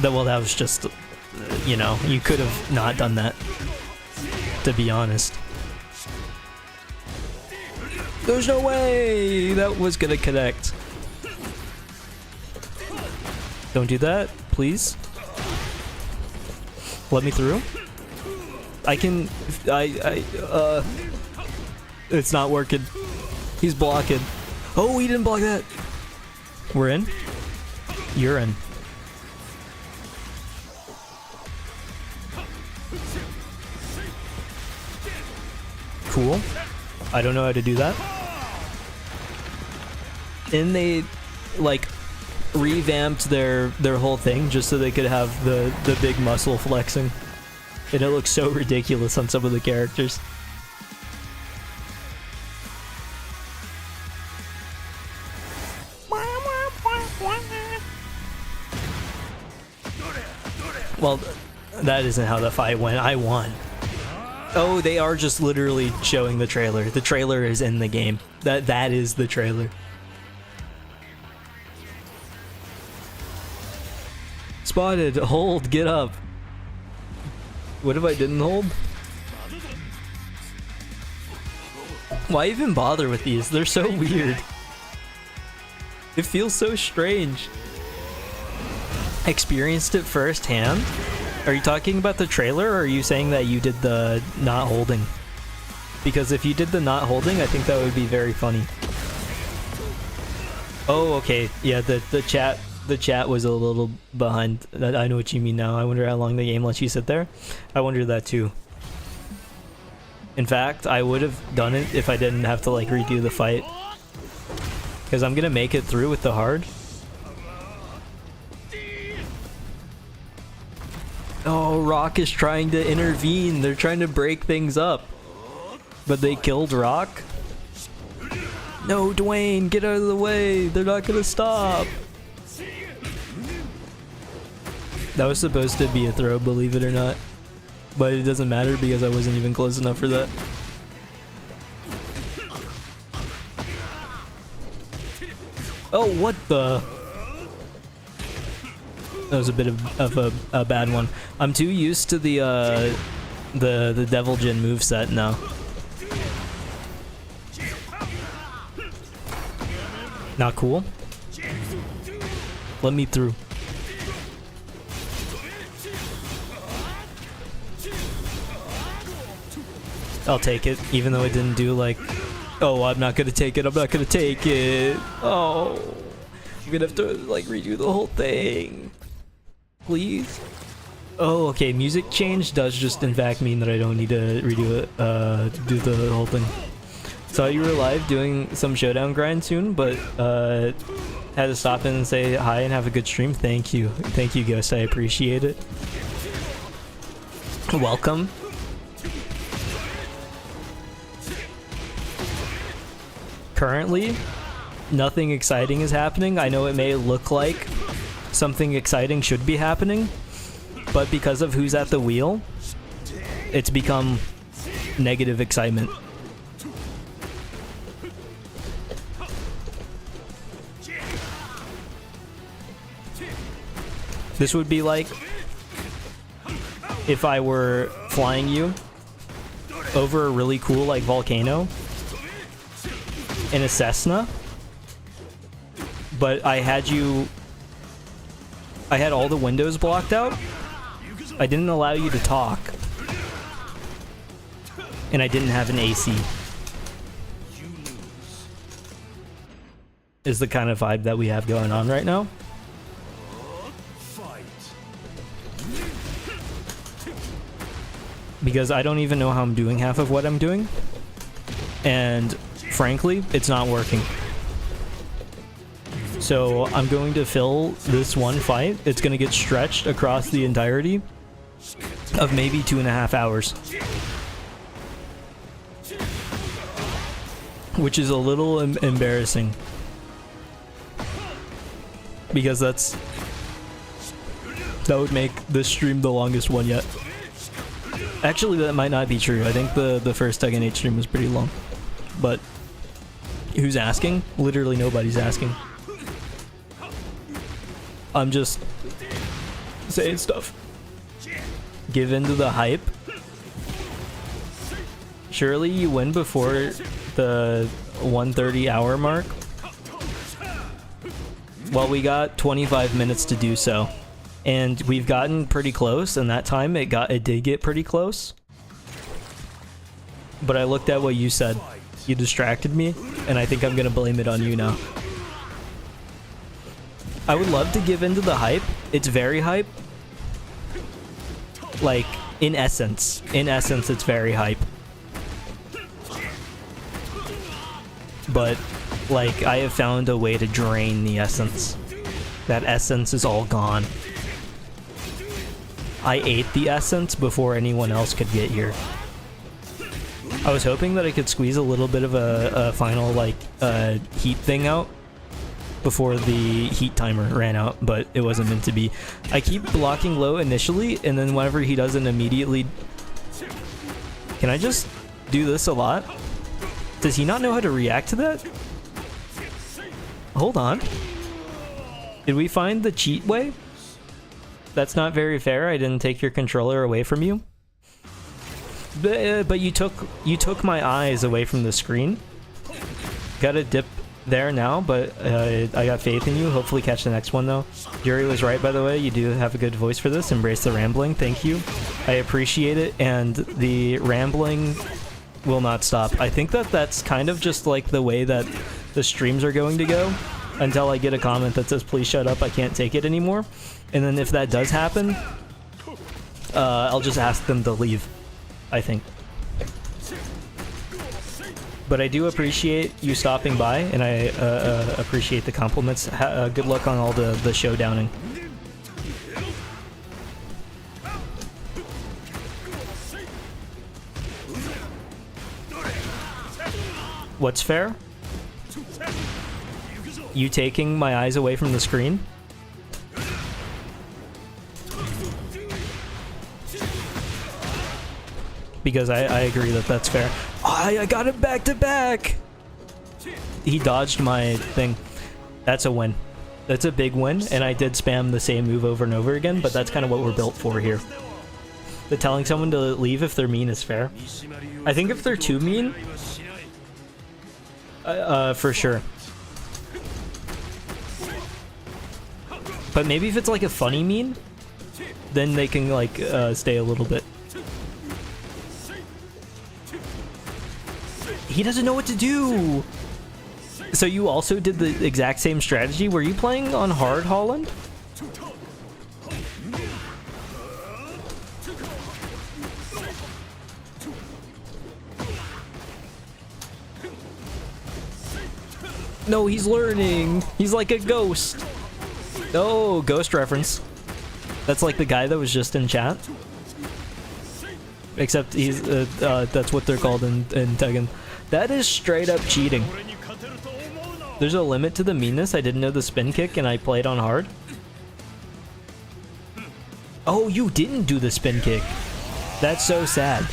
Well, that was just, you know, you could have not done that, to be honest. There's no way that was gonna connect. Don't do that, please. Let me through. It's not working. He's blocking. Oh, he didn't block that. We're in. You're in. Cool. I don't know how to do that. And they like revamped their whole thing just so they could have the big muscle flexing. And it looks so ridiculous on some of the characters. Well, that isn't how the fight went. I won. Oh, they are just literally showing the trailer. The trailer is in the game. That is the trailer. Spotted. Hold. Get up. What if I didn't hold? Why even bother with these? They're so weird. It feels so strange. Experienced it firsthand? Are you talking about the trailer, or are you saying that you did the not holding? Because if you did the not holding, I think that would be very funny. Oh, okay. Yeah, the chat was a little behind. I know what you mean now. I wonder how long the game lets you sit there. I wonder that too. In fact, I would have done it if I didn't have to like redo the fight. Because I'm gonna make it through with the hard. Oh, Rock is trying to intervene. They're trying to break things up. But they killed Rock. No, Dwayne, get out of the way. They're not gonna stop. That was supposed to be a throw, believe it or not. But it doesn't matter because I wasn't even close enough for that. Oh, what the? That was a bit of a bad one. I'm too used to the Devil Jin moveset now. Not cool. Let me through. I'll take it, even though it didn't do like... Oh, I'm not gonna take it, I'm not gonna take it. Oh, I'm gonna have to like redo the whole thing. Please? Oh, okay, music change does just in fact mean that I don't need to redo it, do the whole thing. Saw you were live doing some showdown grind soon, but had to stop in and say hi and have a good stream. Thank you. Thank you, Ghost, I appreciate it. Welcome. Currently, nothing exciting is happening. I know it may look like something exciting should be happening, but because of who's at the wheel, it's become negative excitement. This would be like if I were flying you over a really cool like volcano in a Cessna, but I had all the windows blocked out. I didn't allow you to talk, and I didn't have an AC. Is the kind of vibe that we have going on right now. Because I don't even know how I'm doing half of what I'm doing, and frankly, it's not working. So I'm going to fill this one fight. It's going to get stretched across the entirety of maybe 2.5 hours. Which is a little embarrassing. Because that would make this stream the longest one yet. Actually, that might not be true. I think the first Tekken 8 stream was pretty long. But who's asking? Literally nobody's asking. I'm just saying stuff. Give in to the hype. Surely you win before the 1:30 hour mark. Well, we got 25 minutes to do so. And we've gotten pretty close, and that time it did get pretty close. But I looked at what you said. You distracted me, and I think I'm gonna blame it on you now. I would love to give into the hype. It's very hype. Like, in essence. In essence, it's very hype. But, like, I have found a way to drain the essence. That essence is all gone. I ate the essence before anyone else could get here. I was hoping that I could squeeze a little bit of a final, like, heat thing out before the heat timer ran out, but it wasn't meant to be. I keep blocking low initially, and then whenever he doesn't immediately Can I just do this a lot? Does he not know how to react to that? Hold on. Did we find the cheat way? That's not very fair. I didn't take your controller away from you. But you took my eyes away from the screen. Gotta dip there now, but I got faith in you. Hopefully catch the next one though. Yuri was right, by the way. You do have a good voice for this. Embrace the rambling. Thank you. I appreciate it, and the rambling will not stop. I think that that's kind of just like the way that the streams are going to go until I get a comment that says please shut up, I can't take it anymore. And then if that does happen, I'll just ask them to leave, I think. But I do appreciate you stopping by, and I appreciate the compliments. Good luck on all the showdowning. What's fair? You taking my eyes away from the screen? Because I agree that that's fair. Oh, I got it back to back! He dodged my thing. That's a win. That's a big win, and I did spam the same move over and over again, but that's kind of what we're built for here. The telling someone to leave if they're mean is fair. I think if they're too mean, for sure. But maybe if it's like a funny mean, then they can like stay a little bit. He doesn't know what to do! So you also did the exact same strategy? Were you playing on hard, Holland? No, he's learning! He's like a ghost! Oh, ghost reference. That's like the guy that was just in chat. Except he's, that's what they're called in Tekken. That is straight up cheating. There's a limit to the meanness. I didn't know the spin kick and I played on hard. Oh, you didn't do the spin kick. That's so sad.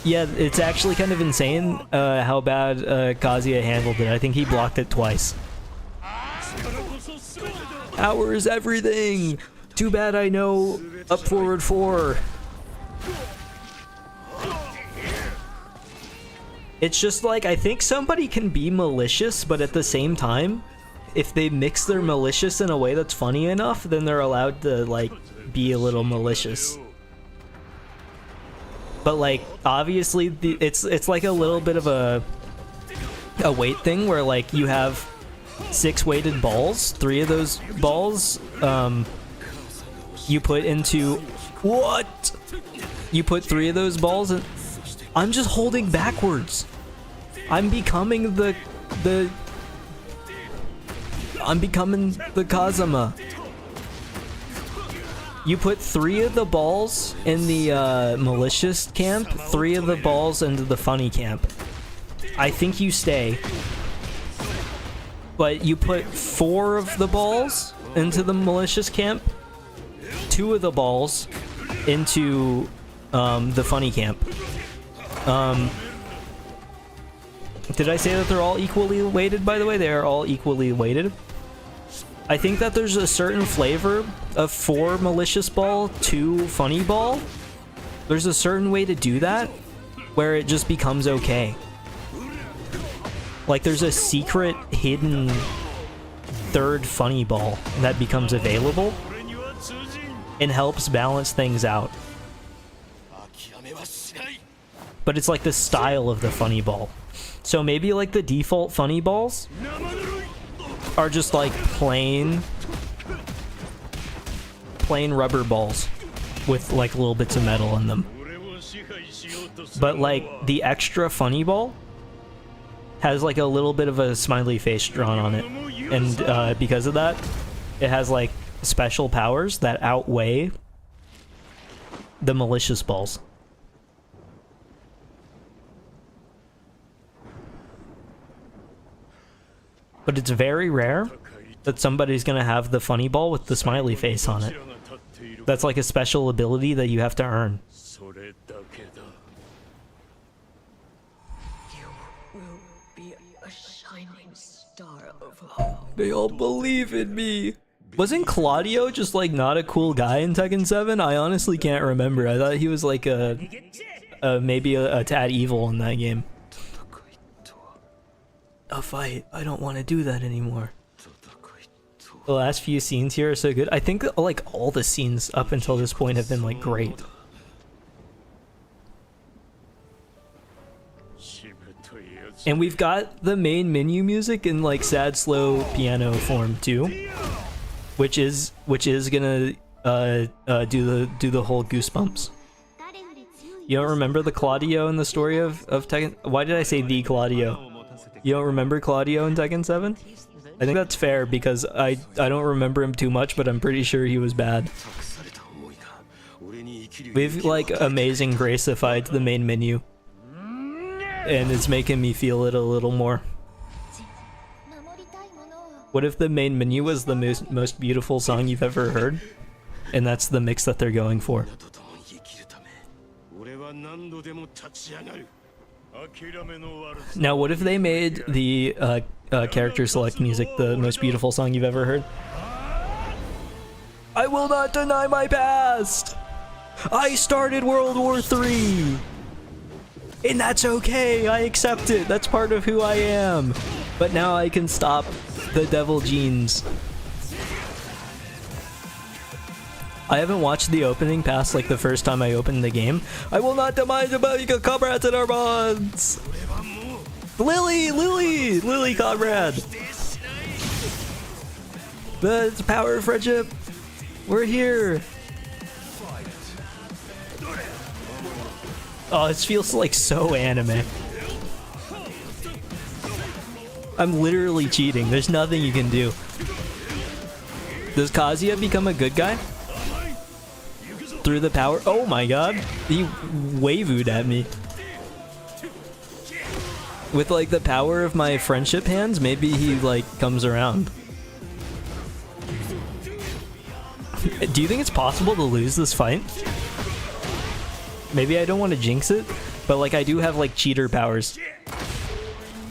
Yeah, it's actually kind of insane how bad Kazuya handled it. I think he blocked it twice. Power is everything! Too bad I know up forward 4. It's just like, I think somebody can be malicious, but at the same time, if they mix their malicious in a way that's funny enough, then they're allowed to, like, be a little malicious. But, like, obviously, it's like a little bit of a weight thing, where, like, you have 6 weighted balls. 3 of those balls, you put into... What? You put 3 of those balls in... I'm just holding backwards. I'm becoming the Kazama. You put 3 of the balls in the malicious camp, 3 of the balls into the funny camp. I think you stay. But you put 4 of the balls into the malicious camp, 2 of the balls into the funny camp. Did I say that they're all equally weighted, by the way? They are all equally weighted. I think that there's a certain flavor of 4 malicious ball, 2 funny ball. There's a certain way to do that where it just becomes okay. Like there's a secret hidden 3rd funny ball that becomes available and helps balance things out. But it's like the style of the funny ball. So maybe like the default funny balls are just like plain rubber balls with like little bits of metal in them. But like the extra funny ball has like a little bit of a smiley face drawn on it. And because of that, it has like special powers that outweigh the malicious balls. But it's very rare that somebody's gonna have the funny ball with the smiley face on it. That's like a special ability that you have to earn. will be a shining star of hope. They all believe in me. Wasn't Claudio just like not a cool guy in Tekken 7? I honestly can't remember. I thought he was like maybe a tad evil in that game. A fight. I don't want to do that anymore. The last few scenes here are so good. I think like all the scenes up until this point have been like great. And we've got the main menu music in like sad slow piano form too, which is gonna do the whole goosebumps. You don't remember the Claudio in the story of Tekken? Why did I say the Claudio? You don't remember Claudio in Tekken 7? I think that's fair because I don't remember him too much, but I'm pretty sure he was bad. We've like amazing gracified the main menu, and it's making me feel it a little more. What if the main menu was the most beautiful song you've ever heard, and that's the mix that they're going for? Now, what if they made the character select music the most beautiful song you've ever heard? I will not deny my past! I started World War III! And that's okay, I accept it, that's part of who I am. But now I can stop the devil genes. I haven't watched the opening past like the first time I opened the game. I will not demise the comrades in our bonds! Lily comrade! The power of friendship! We're here! Oh, this feels like so anime. I'm literally cheating. There's nothing you can do. Does Kazuya become a good guy? Through the power? Oh my god. He wavooed at me. With like the power of my friendship hands, maybe he like comes around. Do you think it's possible to lose this fight? Maybe I don't want to jinx it, but like I do have like cheater powers.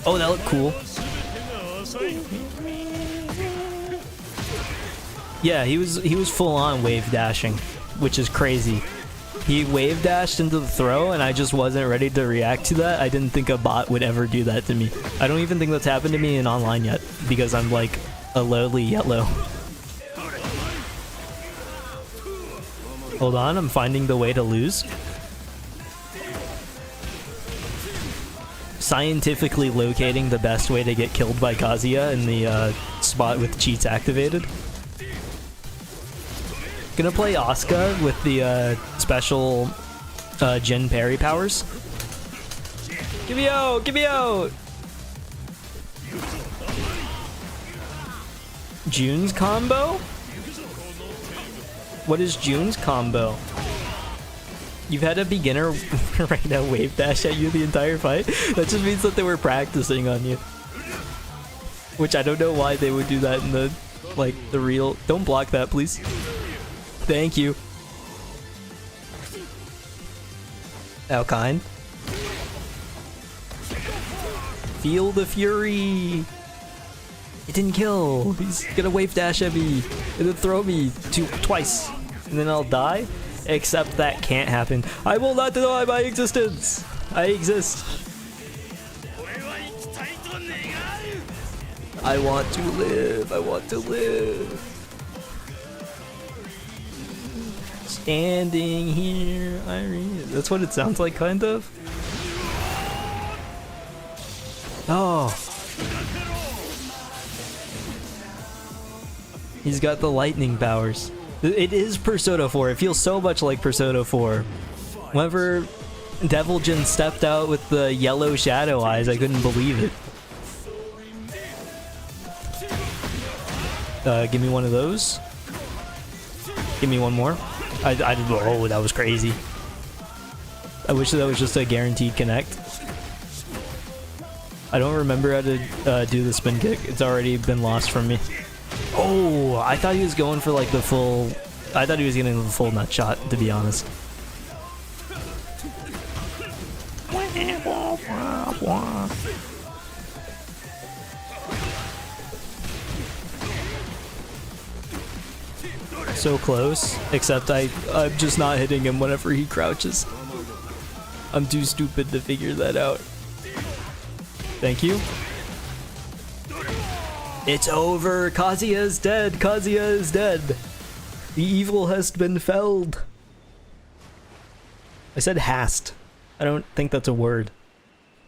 Oh, that looked cool. Yeah, he was full on wave dashing, which is crazy. He wave dashed into the throw and I just wasn't ready to react to that. I didn't think a bot would ever do that to me. I don't even think that's happened to me in online yet because I'm like a lowly yellow. Hold on, I'm finding the way to lose. Scientifically locating the best way to get killed by Kazuya in the spot with cheats activated. Gonna play Asuka with the special Jin parry powers. Give me out! Give me out! June's combo? What is June's combo? You've had a beginner Reina wave dash at you the entire fight? That just means that they were practicing on you. Which I don't know why they would do that in the, like, the real... Don't block that, please. Thank you. How kind. Feel the fury! It didn't kill! He's gonna wave dash at me! And then throw me twice! And then I'll die? Except that can't happen. I will not deny my existence! I exist! I want to live! I want to live! Standing here, Irene. That's what it sounds like, kind of. Oh. He's got the lightning powers. It is Persona 4. It feels so much like Persona 4. Whenever Devil Jin stepped out with the yellow shadow eyes, I couldn't believe it. Give me one of those. Give me one more. Oh, that was crazy. I wish that was just a guaranteed connect. I don't remember how to do the spin kick. It's already been lost from me. Oh, I thought he was going for like the full... I thought he was getting the full nut shot, to be honest. So close, except I'm just not hitting him whenever he crouches. I'm too stupid to figure that out. Thank you. It's over! Kazuya is dead! Kazuya is dead! The evil has been felled! I said hast. I don't think that's a word.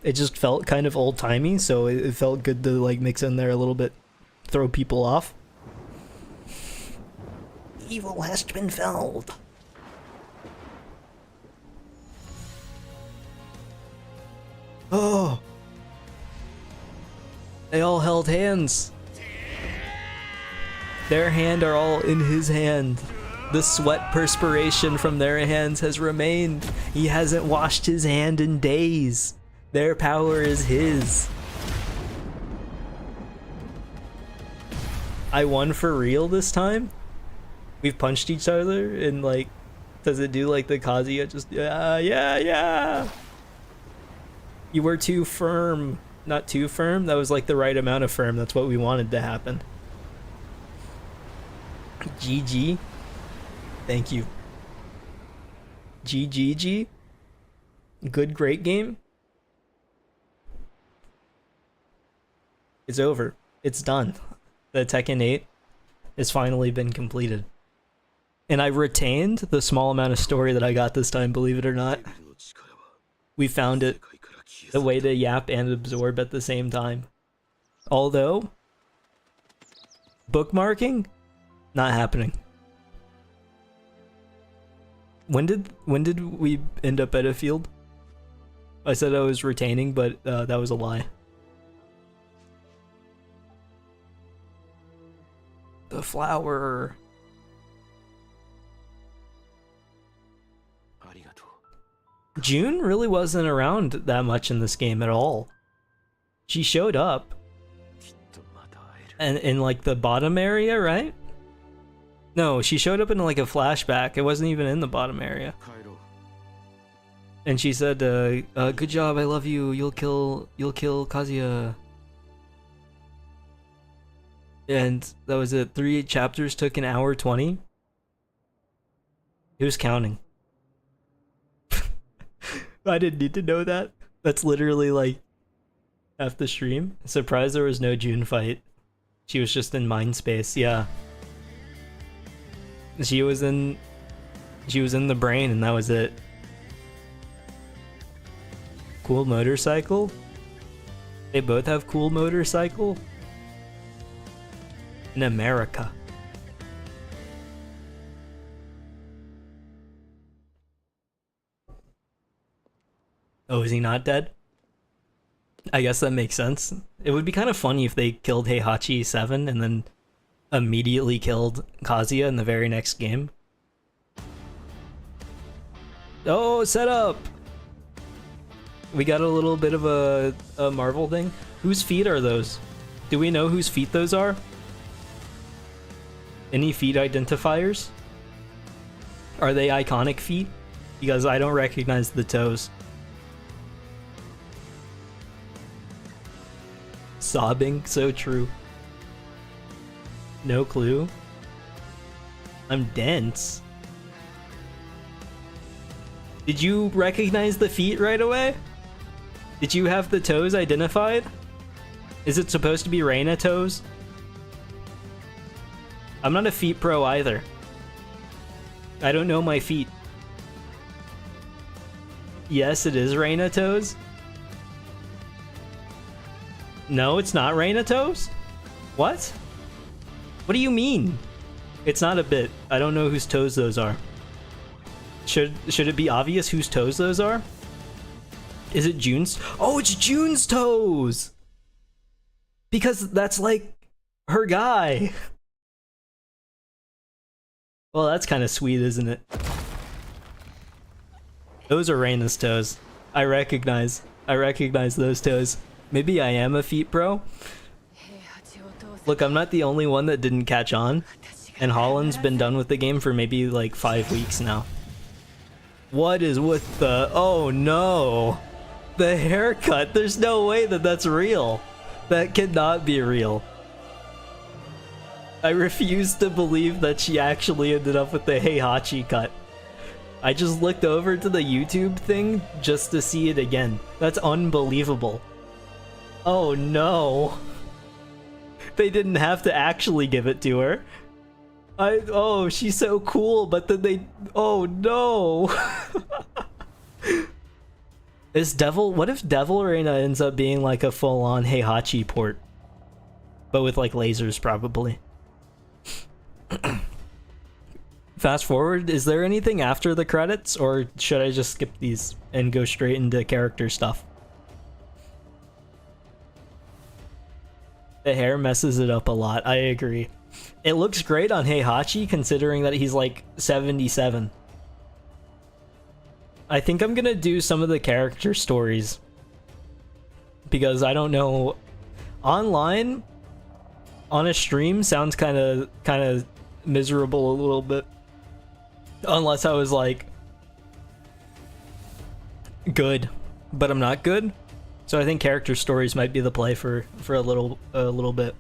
It just felt kind of old-timey, so it felt good to like mix in there a little bit. Throw people off. Evil has been felled. Oh! They all held hands. Their hand are all in his hand. The sweat perspiration from their hands has remained. He hasn't washed his hand in days. Their power is his. I won for real this time? We've punched each other and like, does it do like the Kazuya just, yeah. You were too firm. Not too firm, that was like the right amount of firm. That's what we wanted to happen. GG. Thank you. GGG. Good, great game. It's over. It's done. The Tekken 8 has finally been completed. And I retained the small amount of story that I got this time, believe it or not. We found it. The way to yap and absorb at the same time. Although, bookmarking, not happening. When did we end up at a field? I said I was retaining, but that was a lie. The flower. June really wasn't around that much in this game at all. She showed up. And in like the bottom area, right? No, she showed up in like a flashback. It wasn't even in the bottom area. And she said, good job, I love you, you'll kill Kazuya. And that was it. 3 chapters took an hour 20. Who's counting? I didn't need to know that. That's literally like half the stream. Surprised there was no June fight. She was just in mind space, yeah. She was in the brain and that was it. Cool motorcycle? They both have cool motorcycle? In America. Oh, is he not dead? I guess that makes sense. It would be kind of funny if they killed Heihachi 7 and then immediately killed Kazuya in the very next game. Oh, set up! We got a little bit of a Marvel thing. Whose feet are those? Do we know whose feet those are? Any feet identifiers? Are they iconic feet? Because I don't recognize the toes. Sobbing, so true. No clue. I'm dense. Did you recognize the feet right away? Did you have the toes identified? Is it supposed to be Reina toes? I'm not a feet pro either. I don't know my feet. Yes, it is Reina toes. No, it's not Reina toes? What? What do you mean? It's not a bit. I don't know whose toes those are. Should it be obvious whose toes those are? Is it June's? Oh, it's June's toes! Because that's like her guy. Well, that's kind of sweet, isn't it? Those are Reina's toes. I recognize those toes. Maybe I am a feet pro. Look, I'm not the only one that didn't catch on. And Holland's been done with the game for maybe like 5 weeks now. What is with the... Oh no! The haircut! There's no way that that's real! That cannot be real. I refuse to believe that she actually ended up with the Heihachi cut. I just looked over to the YouTube thing just to see it again. That's unbelievable. Oh no. They didn't have to actually give it to her. Oh, she's so cool, but then they... Oh no. What if Devil Reina ends up being like a full-on Heihachi port? But with like lasers, probably. Fast forward, is there anything after the credits, or should I just skip these and go straight into character stuff? The hair messes it up a lot, I agree. It looks great on Heihachi considering that he's like 77. I think I'm gonna do some of the character stories because I don't know, online on a stream sounds kind of miserable a little bit, unless I was like good, but I'm not good. So I think character stories might be the play for a little bit.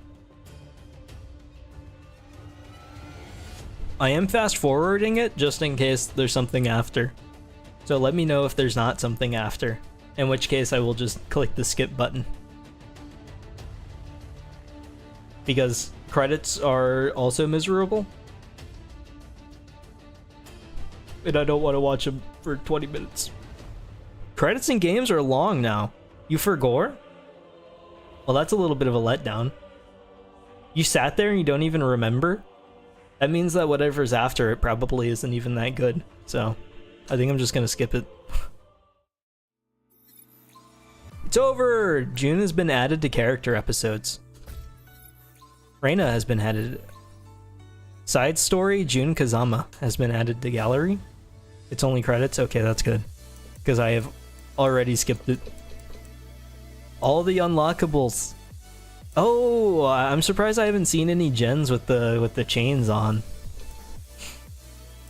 I am fast forwarding it just in case there's something after. So let me know if there's not something after, in which case I will just click the skip button. Because credits are also miserable. And I don't want to watch them for 20 minutes. Credits in games are long now. You forgot? Well, that's a little bit of a letdown. You sat there and you don't even remember? That means that whatever's after it probably isn't even that good. So, I think I'm just gonna skip it. It's over! June has been added to character episodes. Reina has been added. Side story, Jun Kazama has been added to gallery. It's only credits? Okay, that's good. Because I have already skipped it. All the unlockables. Oh, I'm surprised I haven't seen any gens with the chains on.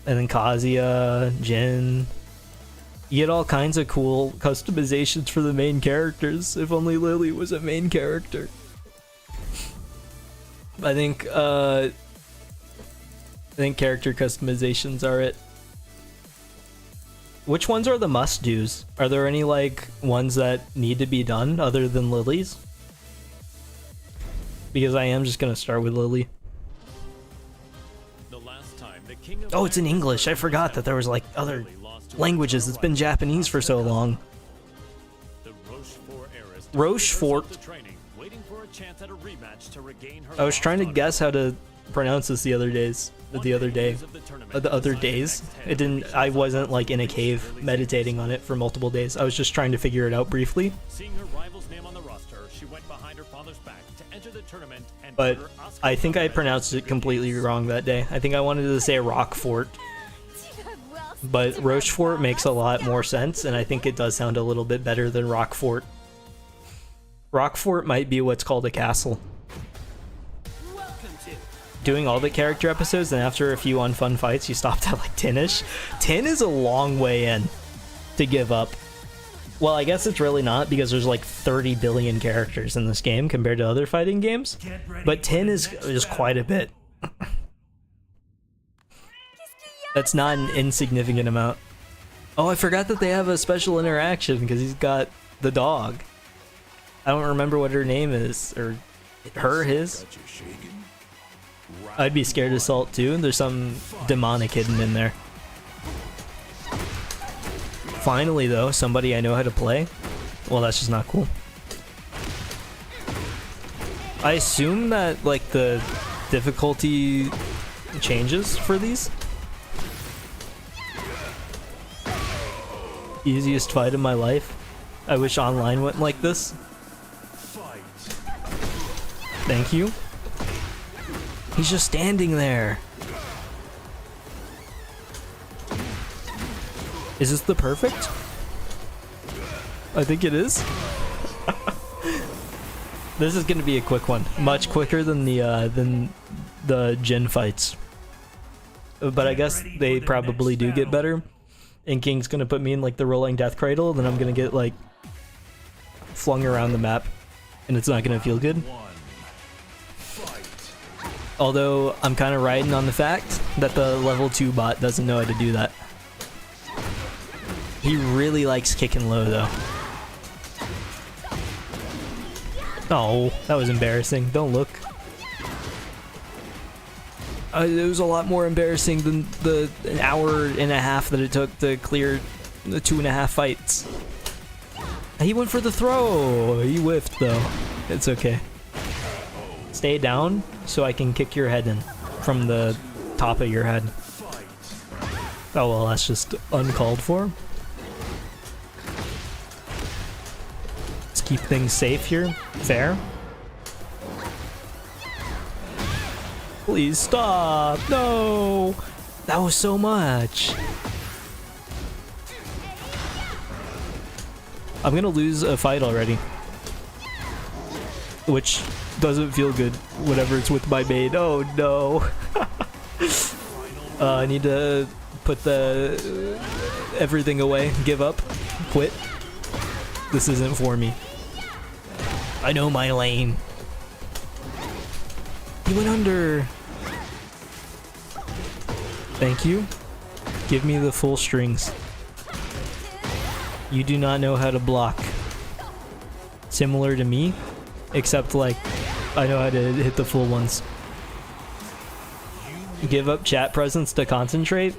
And then Kazuya, Jin. You get all kinds of cool customizations for the main characters. If only Lily was a main character. I think character customizations are it. Which ones are the must-dos? Are there any like ones that need to be done other than Lily's? Because I am just gonna start with Lily. Oh, it's in English. I forgot that there was like other languages. It's been Japanese for so long. Rochefort. I was trying to guess how to pronounce this the other days. The other day. The other days. It didn't. I wasn't like in a cave meditating on it for multiple days. I was just trying to figure it out briefly. But I think I pronounced it completely wrong that day. I think I wanted to say Roquefort. But Rochefort makes a lot more sense, and I think it does sound a little bit better than Roquefort. Roquefort might be what's called a castle. Doing all the character episodes, and after a few unfun fights, you stopped at like 10-ish. 10 is a long way in to give up. Well, I guess it's really not, because there's like 30 billion characters in this game compared to other fighting games. But 10 is quite a bit. That's not an insignificant amount. Oh, I forgot that they have a special interaction because he's got the dog. I don't remember what her name is, or his. I'd be scared of Salt too. There's some demonic hidden in there. Finally though, somebody I know how to play. Well, that's just not cool. I assume that like the difficulty changes for these. Easiest fight of my life. I wish online went like this. Thank you. He's just standing there. Is this the perfect? I think it is. This is gonna be a quick one, much quicker than the Jin fights. But I guess they probably do get better. And King's gonna put me in like the rolling death cradle, then I'm gonna get like flung around the map, and it's not gonna feel good. Although I'm kind of riding on the fact that the level 2 bot doesn't know how to do that. He really likes kicking low though. Oh, that was embarrassing. Don't look. It was a lot more embarrassing than the an hour and a half that it took to clear the 2.5 fights. He went for the throw. He whiffed though. It's okay. Stay down so I can kick your head in from the top of your head. Oh well, that's just uncalled for. Let's keep things safe here. Fair. Please stop. No! That was so much. I'm gonna lose a fight already. Which doesn't feel good whenever it's with my main. Oh no. I need to put the everything away. Give up. Quit. This isn't for me. I know my lane. He went under. Thank you. Give me the full strings. You do not know how to block. Similar to me, except like I know how to hit the full ones. Give up chat presence to concentrate?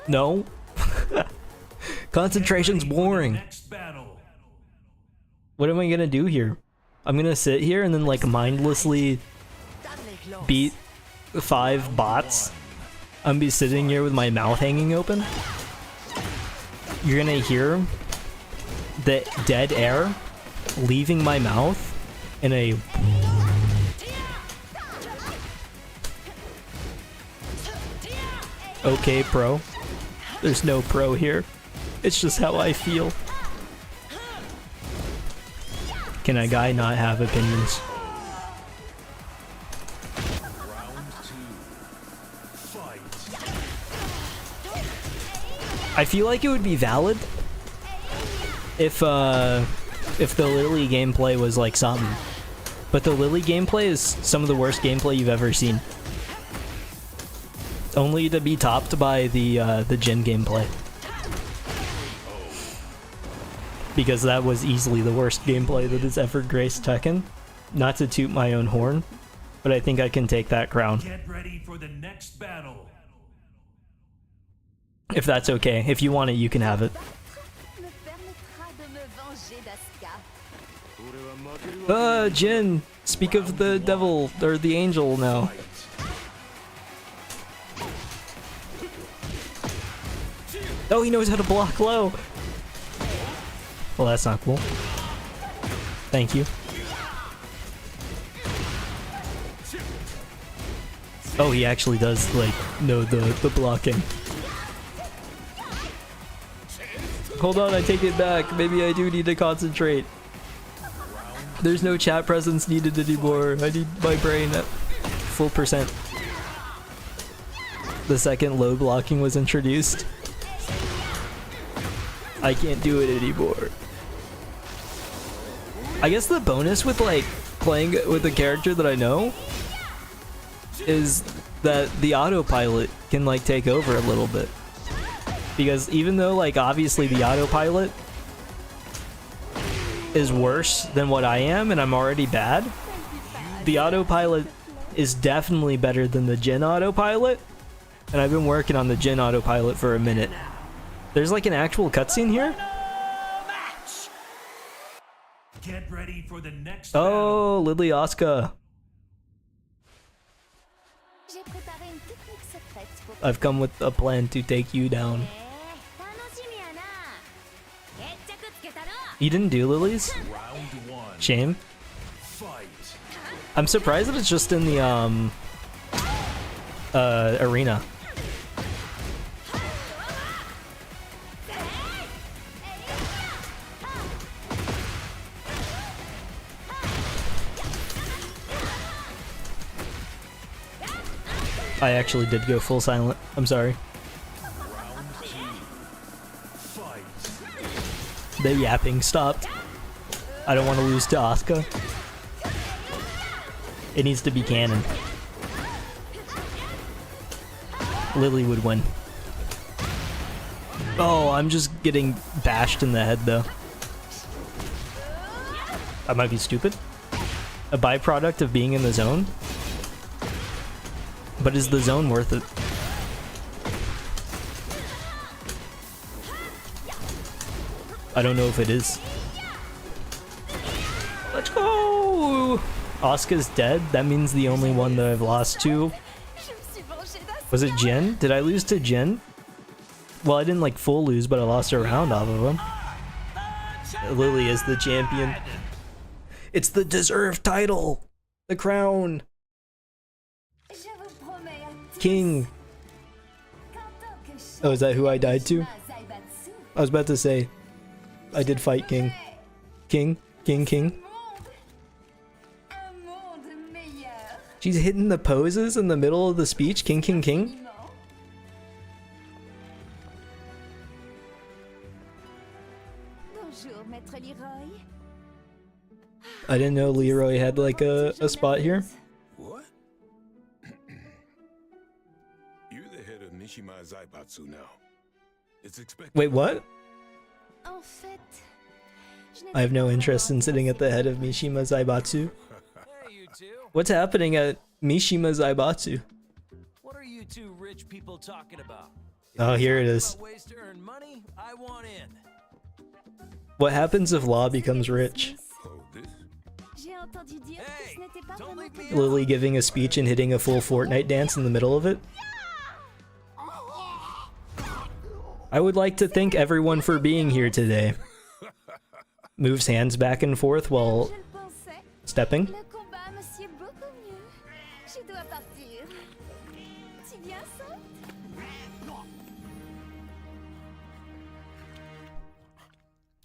No. Concentration's boring. What am I gonna do here? I'm gonna sit here and then like mindlessly beat 5 bots. I'm gonna be sitting here with my mouth hanging open. You're gonna hear the dead air leaving my mouth in a okay pro. There's no pro here. It's just how I feel. Can a guy not have opinions? I feel like it would be valid if the Lily gameplay was like something. But the Lily gameplay is some of the worst gameplay you've ever seen. Only to be topped by the Jin gameplay. Because that was easily the worst gameplay that has ever graced Tekken. Not to toot my own horn, but I think I can take that crown. Get ready for the next battle. If that's okay. If you want it, you can have it. Jin! Speak of the devil, or the angel now. Oh, he knows how to block low! Well, that's not cool. Thank you. Oh, he actually does, like, know the blocking. Hold on, I take it back. Maybe I do need to concentrate. There's no chat presence needed anymore. I need my brain at full percent. The second low blocking was introduced. I can't do it anymore. I guess the bonus with like playing with a character that I know is that the autopilot can like take over a little bit. Because even though like obviously the autopilot is worse than what I am and I'm already bad, the autopilot is definitely better than the Jin autopilot, and I've been working on the Jin autopilot for a minute. There's like an actual cutscene here? Get ready for the next Oh, Lily Asuka. I've come with a plan to take you down. You didn't do Lily's? Shame. I'm surprised that it's just in the arena. I actually did go full silent. I'm sorry. The yapping stopped. I don't want to lose to Asuka. It needs to be canon. Lily would win. Oh, I'm just getting bashed in the head though. I might be stupid. A byproduct of being in the zone? But is the zone worth it? I don't know if it is. Let's go! Asuka's dead? That means the only one that I've lost to... Was it Jin? Did I lose to Jin? Well, I didn't like full lose, but I lost a round off of him. Lily is the champion. It's the deserved title! The crown! King! Oh, is that who I died to? I was about to say, I did fight King. King? King, King? She's hitting the poses in the middle of the speech? King, King, King? I didn't know Leroy had like a spot here. What? You're the head of Mishima Zaibatsu now. It's expected. Wait, what? I have no interest in sitting at the head of Mishima Zaibatsu. What's happening at Mishima Zaibatsu? What are you two rich people talking about? Oh, here it is. Ways to earn money? I want in. What happens if Law becomes rich? Oh, this? Hey, don't leave me Lily giving a speech and hitting a full Fortnite dance in the middle of it? I would like to thank everyone for being here today. Moves hands back and forth while stepping.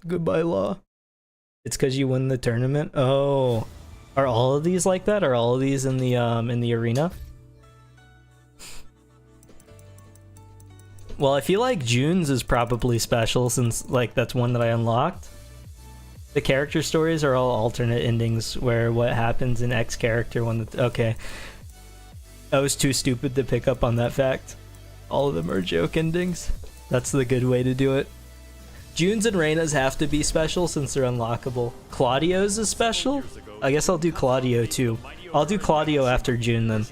Goodbye, Law. It's because you win the tournament? Oh. Are all of these like that? Are all of these in the arena? Well, I feel like June's is probably special since like that's one that I unlocked. The character stories are all alternate endings where what happens in X character when the okay. I was too stupid to pick up on that fact. All of them are joke endings. That's the good way to do it. June's and Reina's have to be special since they're unlockable. Claudio's is special? I guess I'll do Claudio too. I'll do Claudio after June then.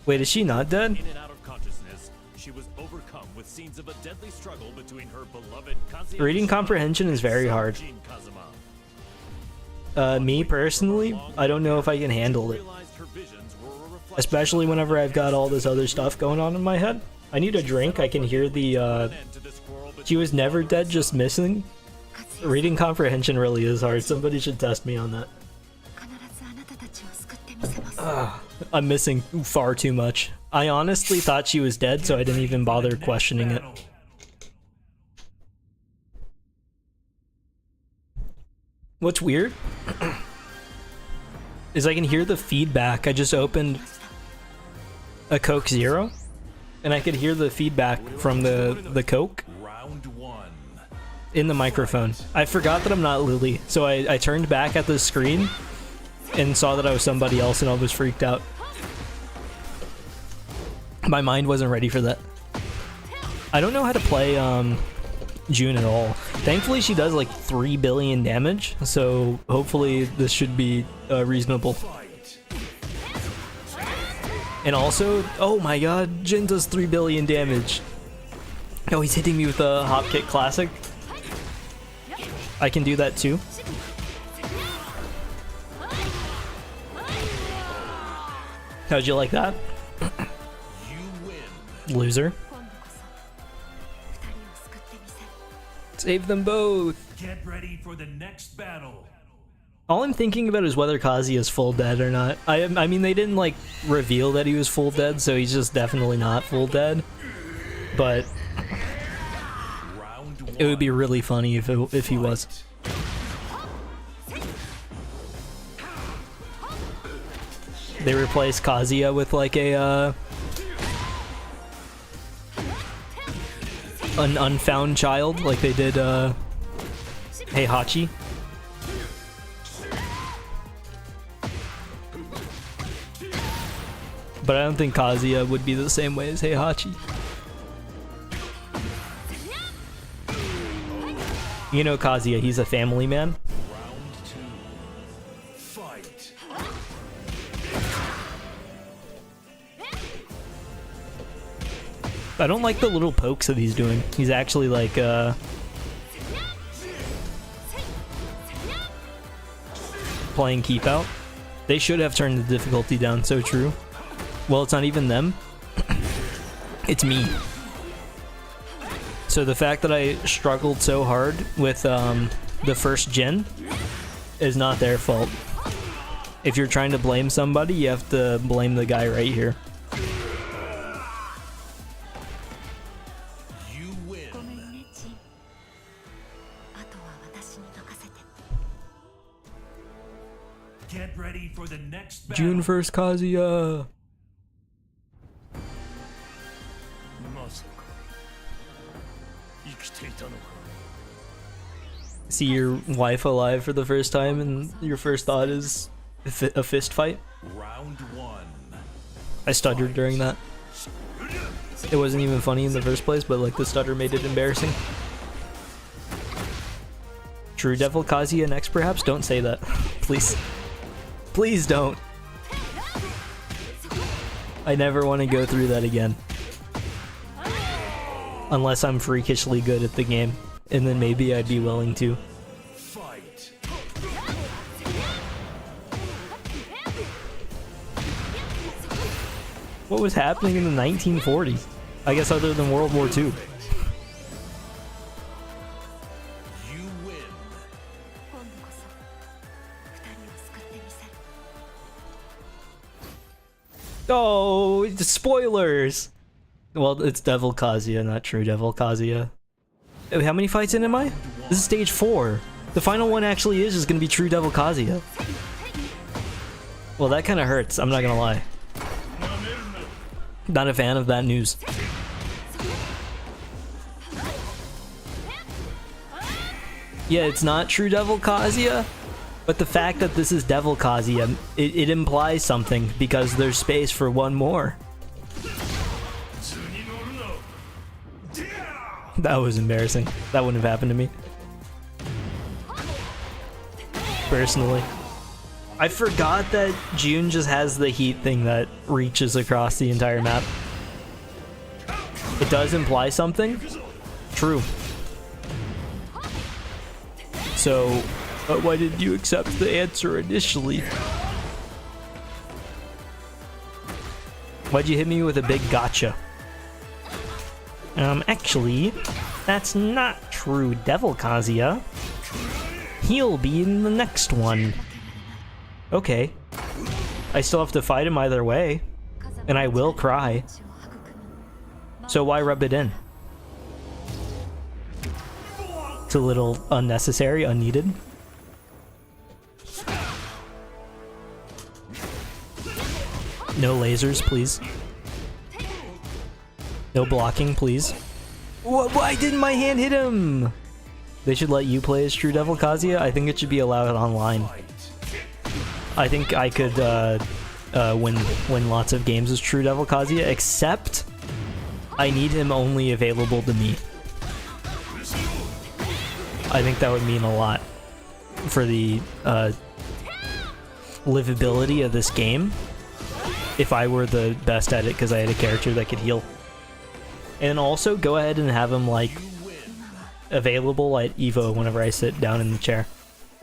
Wait, is she not dead? In and out of consciousness, she was overcome with scenes of a deadly struggle between her beloved Kazuya Reading comprehension is very hard. Me personally, I don't know if I can handle it. Especially whenever I've got all this other stuff going on in my head. I need a drink. I can hear the, she was never dead, just missing. Reading comprehension really is hard. Somebody should test me on that. I'm missing far too much. I honestly thought she was dead, so I didn't even bother questioning it. What's weird is I can hear the feedback. I just opened a Coke Zero, and I could hear the feedback from the Coke in the microphone. I forgot that I'm not Lily, so I turned back at the screen and saw that I was somebody else, and I was freaked out. My mind wasn't ready for that. I don't know how to play June at all. Thankfully, she does like 3 billion damage, so hopefully this should be reasonable. And also, oh my god, Jin does 3 billion damage. Oh, he's hitting me with a hop kick classic. I can do that too. How'd you like that? Loser. Save them both. Get ready for the next battle. All I'm thinking about is whether Kazi is full dead or not. I mean, they didn't like reveal that he was full dead, so he's just definitely not full dead. But it would be really funny if he was. They replaced Kazuya with like a an unfound child, like they did Heihachi. But I don't think Kazuya would be the same way as Heihachi. You know Kazuya, he's a family man. Fight. I don't like the little pokes that he's doing. He's actually like, playing keep out. They should have turned the difficulty down, so true. Well, it's not even them. It's me. So the fact that I struggled so hard with the first gen is not their fault. If you're trying to blame somebody, you have to blame the guy right here. You win. ごめんねジン。あとは私に任せて。 Get ready for the next battle. June 1st, Kazuya! See your wife alive for the first time and your first thought is a fist fight? Round 1. I stuttered during that. It wasn't even funny in the first place, but like the stutter made it embarrassing. True Devil Kazuya next perhaps? Don't say that. Please. Please don't. I never want to go through that again. Unless I'm freakishly good at the game. And then maybe I'd be willing to. Fight. What was happening in the 1940s? I guess other than World War II. You win. 今度こそ二人を救ってみせる。 Oh, spoilers! Well, it's Devil Kazuya, not True Devil Kazuya. How many fights in am I? This is stage 4. The final one actually is just gonna be True Devil Kazuya. Well, that kind of hurts, I'm not gonna lie. Not a fan of that news. Yeah, it's not True Devil Kazuya, but the fact that this is Devil Kazuya, it implies something because there's space for one more. That was embarrassing. That wouldn't have happened to me. Personally. I forgot that June just has the heat thing that reaches across the entire map. It does imply something. True. So, why did you accept the answer initially? Why'd you hit me with a big gotcha? Actually, that's not True Devil Kazuya. He'll be in the next one. Okay. I still have to fight him either way, and I will cry. So why rub it in? It's a little unnecessary, unneeded. No lasers, please. No blocking, please. Why didn't my hand hit him? They should let you play as True Devil Kazuya. I think it should be allowed online. I think I could win lots of games as True Devil Kazuya, except I need him only available to me. I think that would mean a lot for the livability of this game if I were the best at it because I had a character that could heal. And also go ahead and have him like available at Evo whenever I sit down in the chair.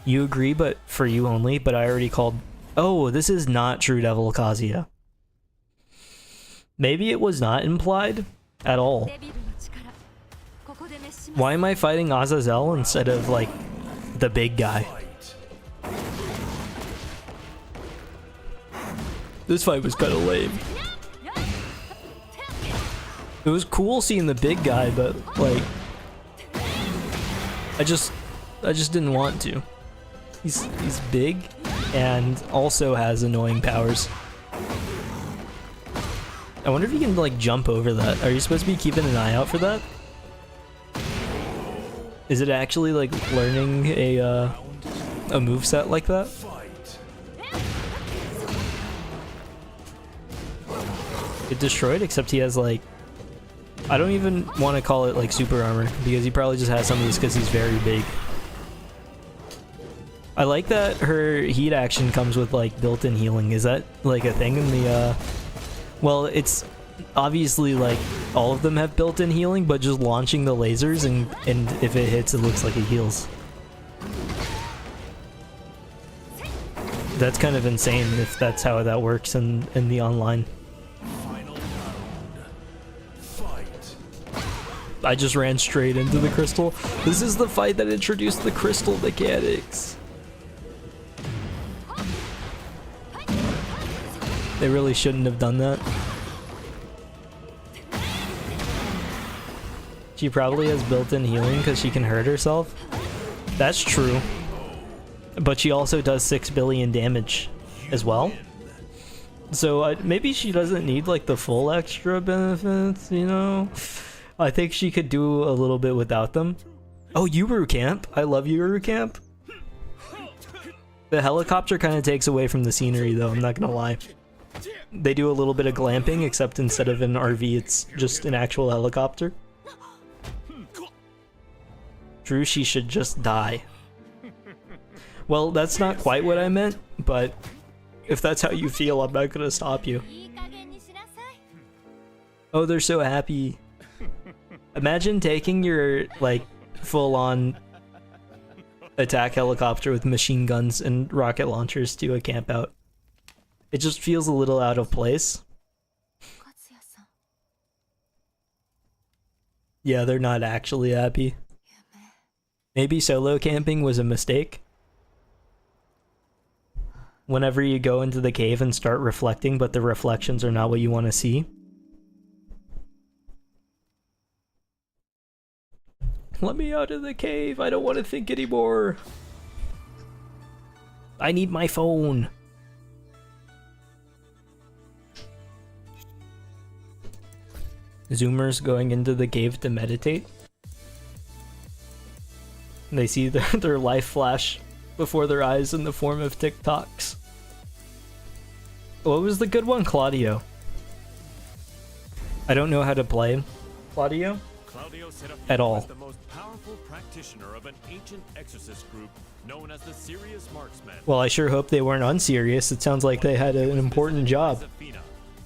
You agree, but for you only, but I already called... Oh, this is not True Devil Kazuya. Maybe it was not implied at all. Why am I fighting Azazel instead of, like, the big guy? This fight was kind of lame. It was cool seeing the big guy, but, like... I just didn't want to. He's big and also has annoying powers. I wonder if you can like jump over that. Are you supposed to be keeping an eye out for that? Is it actually like learning a moveset like that? get destroyed, except he has like, I don't even want to call it like super armor because he probably just has some of this because he's very big. I like that her heat action comes with like built-in healing. Is that like a thing in the well, it's obviously like all of them have built-in healing, but just launching the lasers and if it hits, it looks like it heals. That's kind of insane if that's how that works in the online. Final round. Fight. I just ran straight into the crystal. This is the fight that introduced the crystal mechanics. They really shouldn't have done that. She probably has built-in healing because she can hurt herself. That's true. But she also does 6 billion damage as well. So maybe she doesn't need like the full extra benefits, you know? I think she could do a little bit without them. Oh, Yuru Camp. I love Yuru Camp. The helicopter kind of takes away from the scenery though, I'm not gonna lie. They do a little bit of glamping, except instead of an RV, it's just an actual helicopter. True, she should just die. Well, that's not quite what I meant, but if that's how you feel, I'm not gonna stop you. Oh, they're so happy. Imagine taking your, like, full-on attack helicopter with machine guns and rocket launchers to a camp out. It just feels a little out of place. Yeah, they're not actually happy. Maybe solo camping was a mistake. Whenever you go into the cave and start reflecting, but the reflections are not what you want to see. Let me out of the cave, I don't want to think anymore. I need my phone. Zoomers going into the cave to meditate. They see their life flash before their eyes in the form of TikToks. What was the good one? Claudio. I don't know how to play Claudio at all. The most powerful practitioner of an ancient exorcist group known as the Serious Marksmen. Well, I sure hope they weren't unserious. It sounds like they had an important job.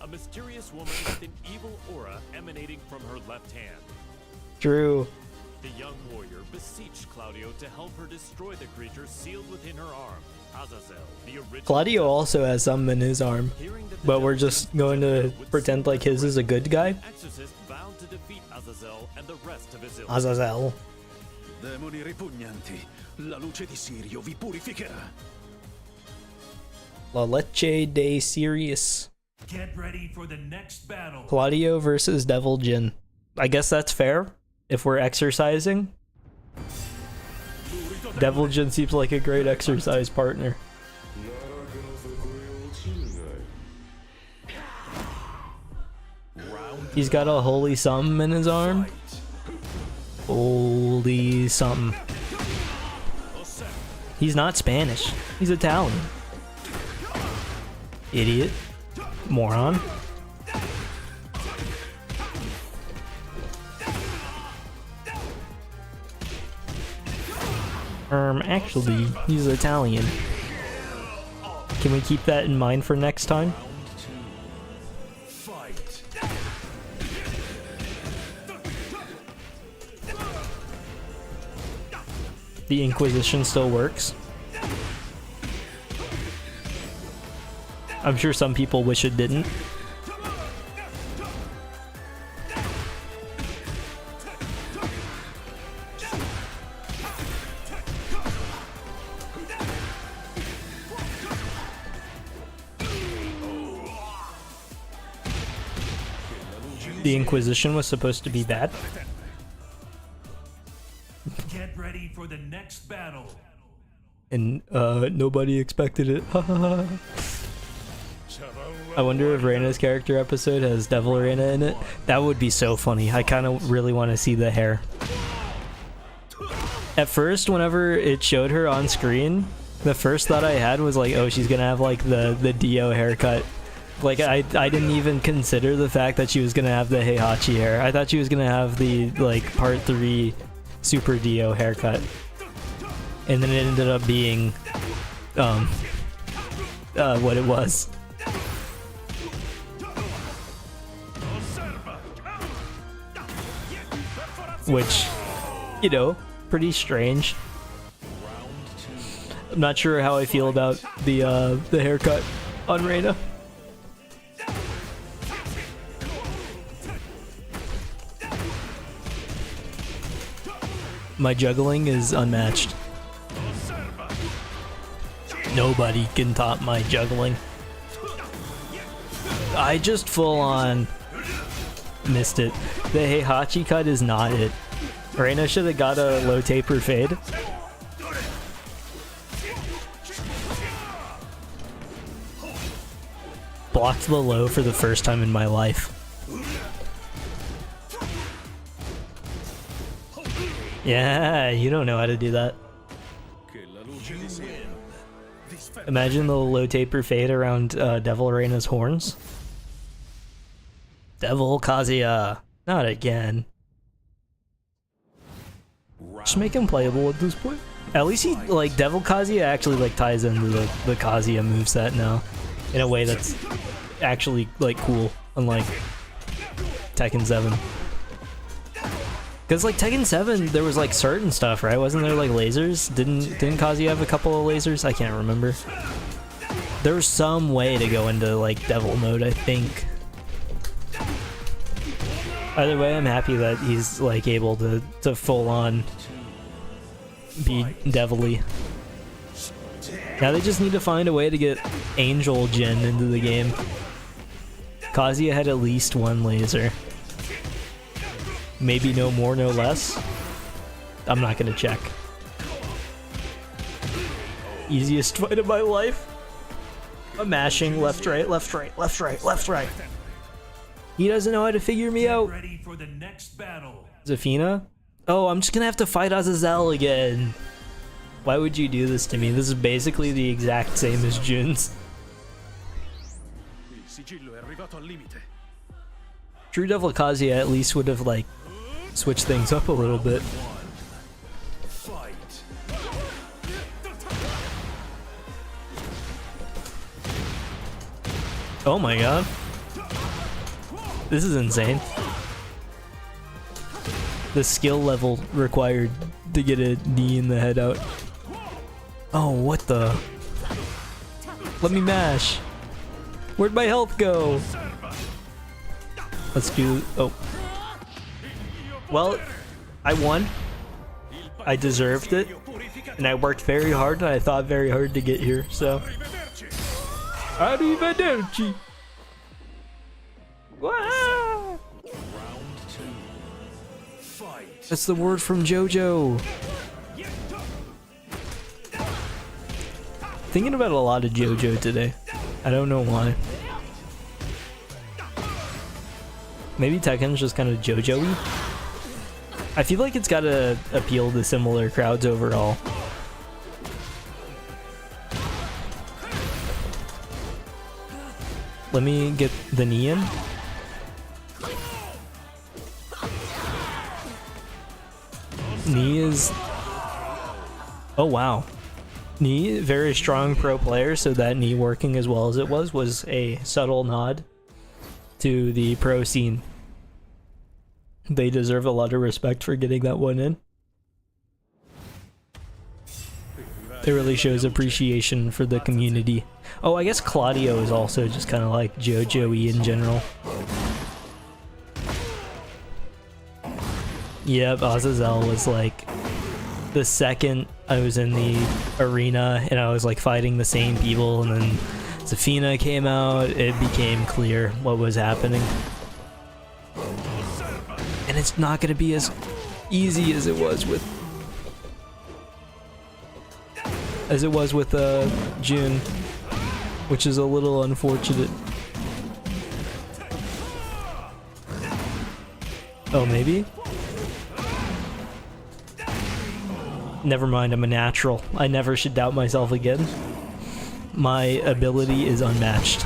A mysterious woman with an evil aura emanating from her left hand. True. The young warrior beseeched Claudio to help her destroy the creature sealed within her arm, Azazel, the original. Claudio also has some in his arm, but we're just going to pretend like his is a good guy. Exorcist vowed to defeat Azazel and the rest of his ilk. Azazel. Demoni ripugnanti, la luce di Sirio vi purificherà. La Leche de Sirius. Get ready for the next battle. Claudio versus Devil Jin. I guess that's fair if we're exercising. Devil Jin seems like a great exercise partner. He's got a holy something in his arm. Holy something. He's not Spanish. He's Italian. Idiot. Moron. Actually, he's Italian. Can we keep that in mind for next time? The Inquisition still works. I'm sure some people wish it didn't. The Inquisition was supposed to be bad. Get ready for the next battle. And nobody expected it. I wonder if Reina's character episode has Devil Reina in it. That would be so funny. I kind of really want to see the hair. At first, whenever it showed her on screen, the first thought I had was like, oh, she's gonna have like the Dio haircut. Like, I didn't even consider the fact that she was gonna have the Heihachi hair. I thought she was gonna have the, like, part 3 Super Dio haircut. And then it ended up being, what it was. Which, you know, pretty strange. I'm not sure how I feel about the haircut on Reina. My juggling is unmatched. Nobody can top my juggling. I just full on missed it. The Heihachi cut is not it. Reina should have got a low taper fade. Blocked the low for the first time in my life. Yeah, you don't know how to do that. Imagine the low taper fade around Devil Reina's horns. Devil Kazuya. Not again. Just make him playable at this point. At least he, like, Devil Kazuya actually, like, ties into the Kazuya moveset now. In a way that's actually, like, cool. Unlike Tekken 7. Because, like, Tekken 7, there was, like, certain stuff, right? Wasn't there, like, lasers? Didn't Kazuya have a couple of lasers? I can't remember. There was some way to go into, like, devil mode, I think. Either way, I'm happy that he's, like, able to full-on be devilly. Now they just need to find a way to get Angel Jin into the game. Kazuya had at least one laser. Maybe no more, no less. I'm not gonna check. Easiest fight of my life. I'm mashing left, right, left, right, left, right, left, right. He doesn't know how to figure me out. Ready for the next battle. Zafina? Oh, I'm just gonna have to fight Azazel again. Why would you do this to me? This is basically the exact same as Jun's. True Devil Kazuya at least would have, like, switched things up a little bit. Oh my god. This is insane. The skill level required to get a knee in the head out. Oh, what the? Let me mash. Where'd my health go? Let's do... Oh. Well, I won. I deserved it. And I worked very hard, and I thought very hard to get here, so... Arrivederci! Wow! That's the word from JoJo. Thinking about a lot of JoJo today. I don't know why. Maybe Tekken's just kind of JoJo-y. I feel like it's gotta appeal to similar crowds overall. Let me get the knee in. Knee is... Oh wow. Knee, very strong pro player, so that knee working as well as it was a subtle nod to the pro scene. They deserve a lot of respect for getting that one in. It really shows appreciation for the community. Oh, I guess Claudio is also just kind of like JoJo-y in general. Yep, Azazel was like the second I was in the arena and I was like fighting the same people, and then Zafina came out, it became clear what was happening. And it's not going to be as easy as it was with June, which is a little unfortunate. Oh, maybe? Never mind, I'm a natural. I never should doubt myself again. My ability is unmatched.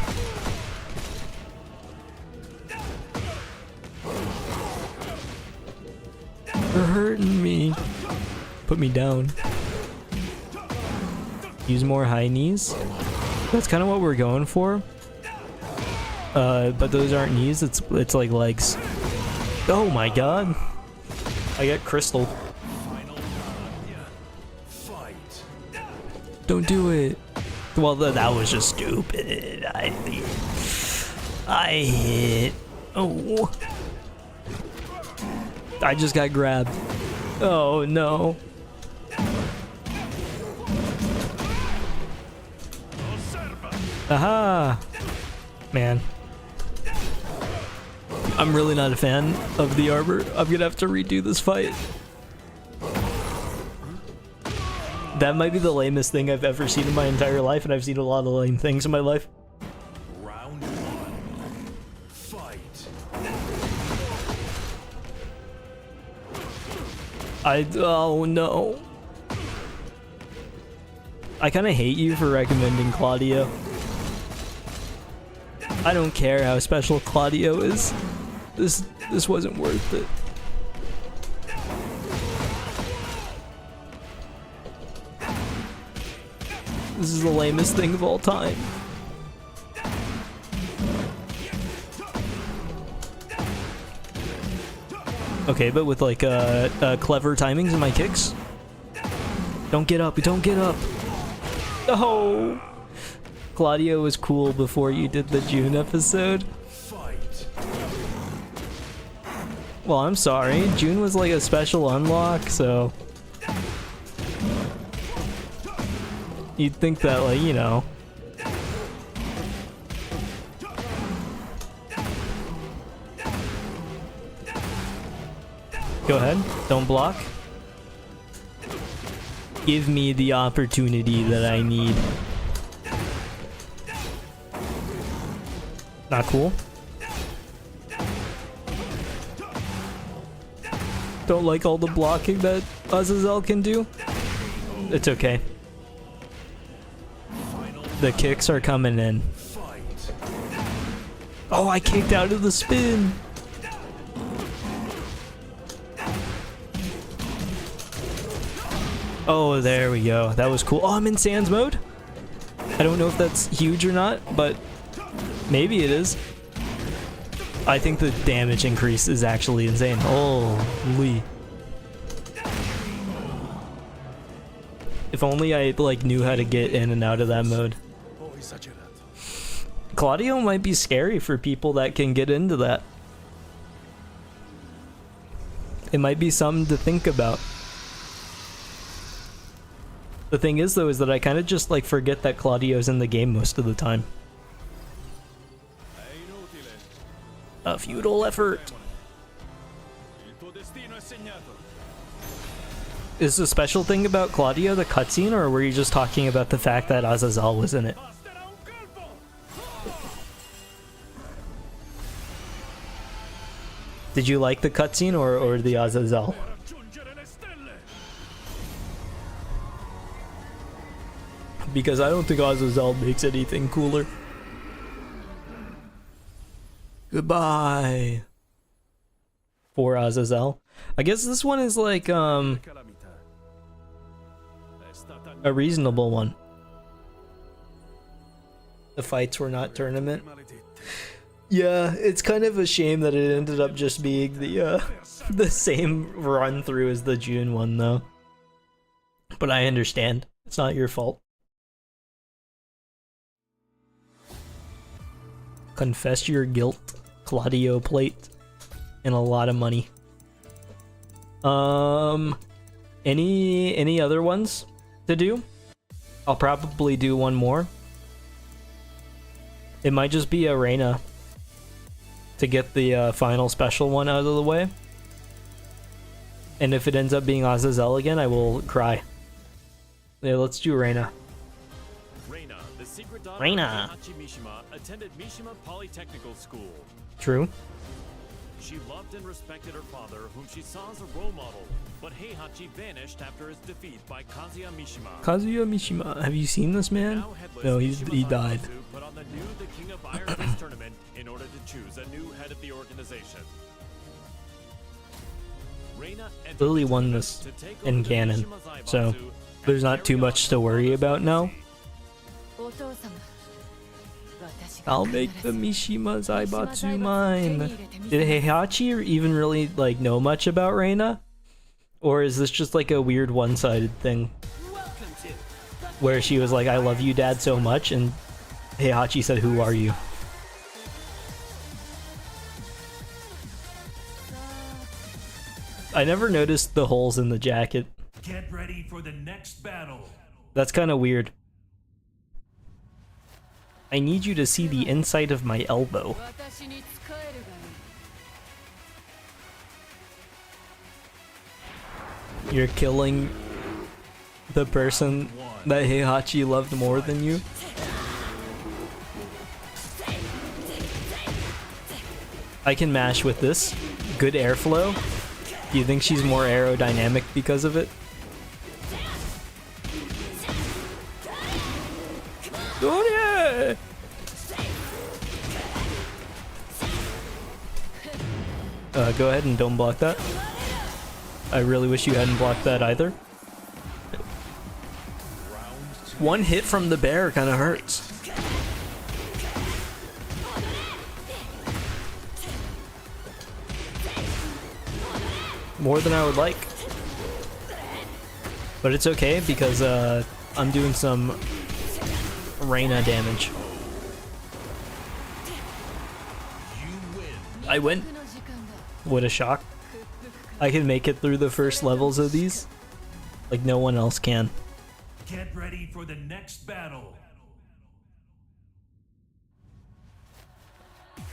You're hurting me. Put me down. Use more high knees. That's kind of what we're going for. But those aren't knees, it's like legs. Oh my god. I got crystal. Don't do it. Well, that was just stupid. I hit. Oh. I just got grabbed. Oh no. Aha! Man. I'm really not a fan of the armor. I'm gonna have to redo this fight. That might be the lamest thing I've ever seen in my entire life, and I've seen a lot of lame things in my life. Round one. Fight. Oh no. I kinda hate you for recommending Claudio. I don't care how special Claudio is. This wasn't worth it. This is the lamest thing of all time. Okay, but with like clever timings in my kicks. Don't get up, don't get up. Oh! Claudio was cool before you did the June episode. Well, I'm sorry. June was like a special unlock, so... You'd think that, like, you know... Go ahead. Don't block. Give me the opportunity that I need. Not cool. Don't like all the blocking that Azazel can do. It's okay. The kicks are coming in. Oh, I kicked out of the spin. Oh, there we go. That was cool. Oh, I'm in Sans mode. I don't know if that's huge or not, but maybe it is. I think the damage increase is actually insane. Holy. If only I like knew how to get in and out of that mode. Claudio might be scary for people that can get into that. It might be something to think about. The thing is though is that I kind of just like forget that Claudio's in the game most of the time. A futile effort. Is the special thing about Claudio the cutscene, or were you just talking about the fact that Azazel was in it? Did you like the cutscene or the Azazel? Because I don't think Azazel makes anything cooler. Goodbye. For Azazel. I guess this one is like a reasonable one. The fights were not tournament. Yeah, it's kind of a shame that it ended up just being the same run through as the June one though. But I understand. It's not your fault. Confess your guilt. Claudio plate. And a lot of money. Any other ones to do? I'll probably do one more. It might just be a Reina to get the final special one out of the way. And if it ends up being Azazel again, I will cry. Yeah, let's do Reina. Reina, the secret daughter Reina. of Heihachi Mishima, attended Mishima Polytechnical School. True. She loved and respected her father, whom she saw as a role model, but Heihachi vanished after his defeat by Kazuya Mishima. Kazuya Mishima, have you seen this man? Now headless, No, he Mishima died. Hamamatsu put on the new The King of Iron Fist tournament in order to choose a new head of the organization. Reina entered Lily the won tournament this to take in over the canon, Mishima so Zaibatsu there's and not too carry much on to the worry about now. お父様私が I'll 必ず make the Mishima Zaibatsu mine. 手に入れてみせ Did ます Heihachi even really like know much about Reina? Or is this just like a weird one-sided thing? Where she was like, I love you, Dad, so much, and Heihachi said, who are you? I never noticed the holes in the jacket. Get ready for the next battle. That's kind of weird. I need you to see the inside of my elbow. 私に仕えるがいい You're killing the person that Heihachi loved more than you? I can mash with this. Good airflow. Do you think she's more aerodynamic because of it? Oh yeah! Go ahead and don't block that. I really wish you hadn't blocked that either. One hit from the bear kind of hurts. More than I would like. But it's okay because I'm doing some Reina damage. I win. の時間だ What a shock. I can make it through the first levels of these like no one else can. Get ready for the next battle.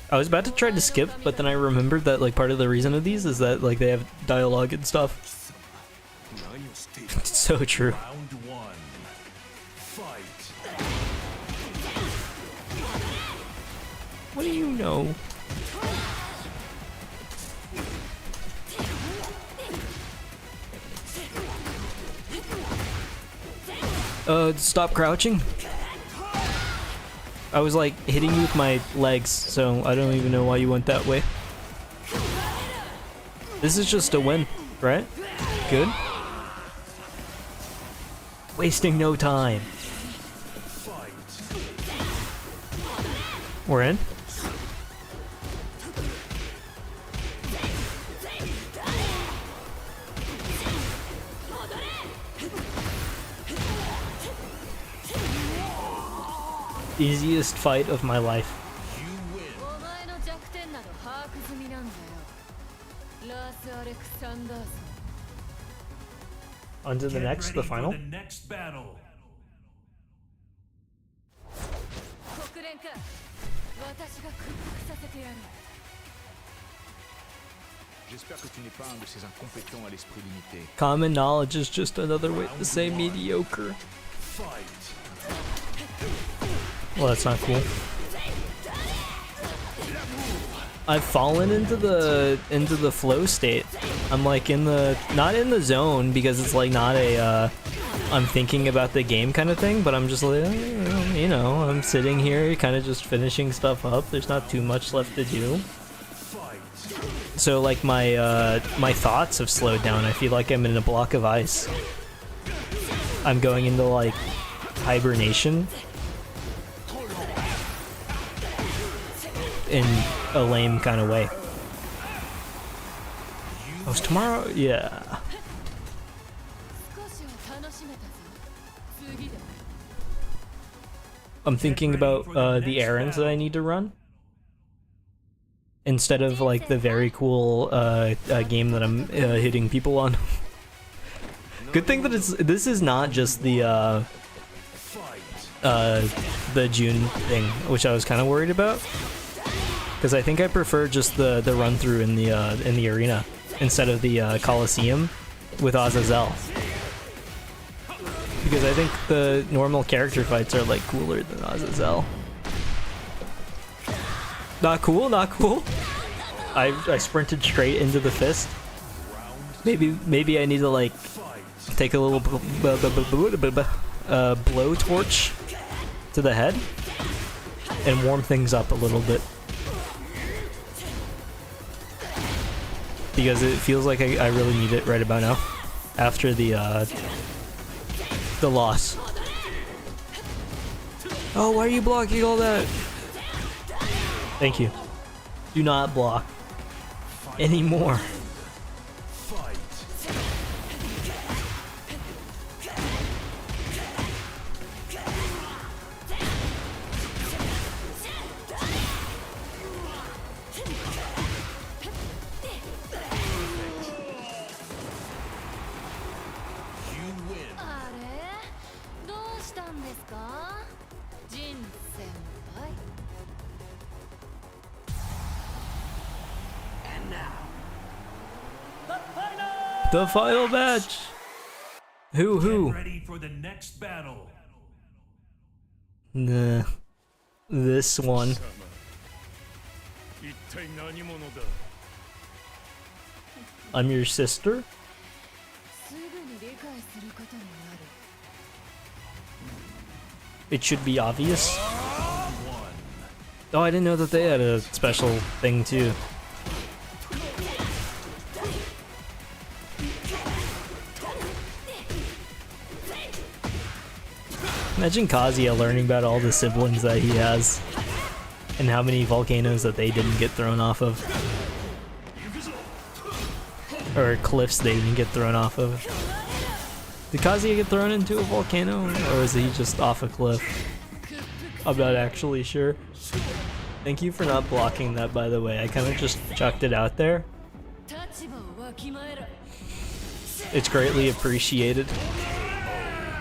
I was about to try to skip, but then I remembered that like part of the reason of these is that like they have dialogue and stuff. It's so true. Round one. Fight. What do you know? Stop crouching. I was like hitting you with my legs, so I don't even know why you went that way. This is just a win, right? Good. Wasting no time. We're in. Easiest fight of my life. お前の弱点など把握済みなんだよラース・アレクサンダーソン On to the Get next, the ready final. for the next battle. 国連か私が屈服させてやる J'espère que tu n'es pas un de ces incompétents à l'esprit limité. Common knowledge is just another way to say mediocre. Fight. Well, that's not cool. I've fallen into the flow state. I'm like not in the zone because it's like not a I'm thinking about the game kind of thing, but I'm just like, you know, I'm sitting here kind of just finishing stuff up. There's not too much left to do. So like my thoughts have slowed down. I feel like I'm in a block of ice. I'm going into like hibernation. In a lame kind of way. Oh, it's tomorrow? Yeah. 少しは楽しめたぞ次だ I'm thinking about the errands that I need to run. Instead of like the very cool game that I'm hitting people on. Good thing that this is not just the June thing, which I was kind of worried about. Because I think I prefer just the run through in the arena instead of the Coliseum with Azazel. Because I think the normal character fights are like cooler than Azazel. Not cool, not cool. I sprinted straight into the fist. Maybe I need to like take a little blowtorch to the head and warm things up a little bit. because it feels like I really need it right about now after the loss. Oh, why are you blocking all that? Thank you. Do not block anymore. The final match. Who? Get ready for the next battle. Nah. This one. I'm your sister? It should be obvious. Oh, I didn't know that they had a special thing too. Imagine Kazuya learning about all the siblings that he has and how many volcanoes that they didn't get thrown off of. Or cliffs they didn't get thrown off of. Did Kazuya get thrown into a volcano or is he just off a cliff? I'm not actually sure. Thank you for not blocking that, by the way. I kind of just chucked it out there. It's greatly appreciated.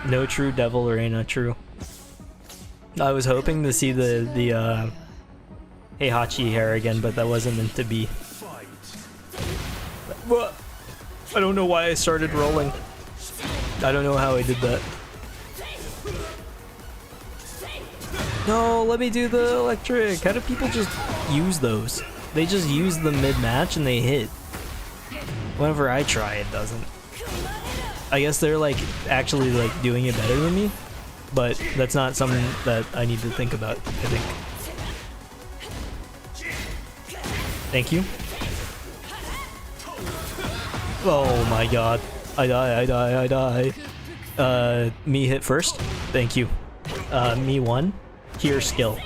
No true devil Reina, true. I was hoping to see the Heihachi hair again, but that wasn't meant to be. What? I don't know why I started rolling. I don't know how I did that. No, let me do the electric. How do people just use those? They just use them mid-match and they hit. Whenever I try, it doesn't. I guess they're like actually like doing it better than me, but that's not something that I need to think about, I think. Thank you. Oh my god. I die. Me hit first. Thank you. Me won. Here skill.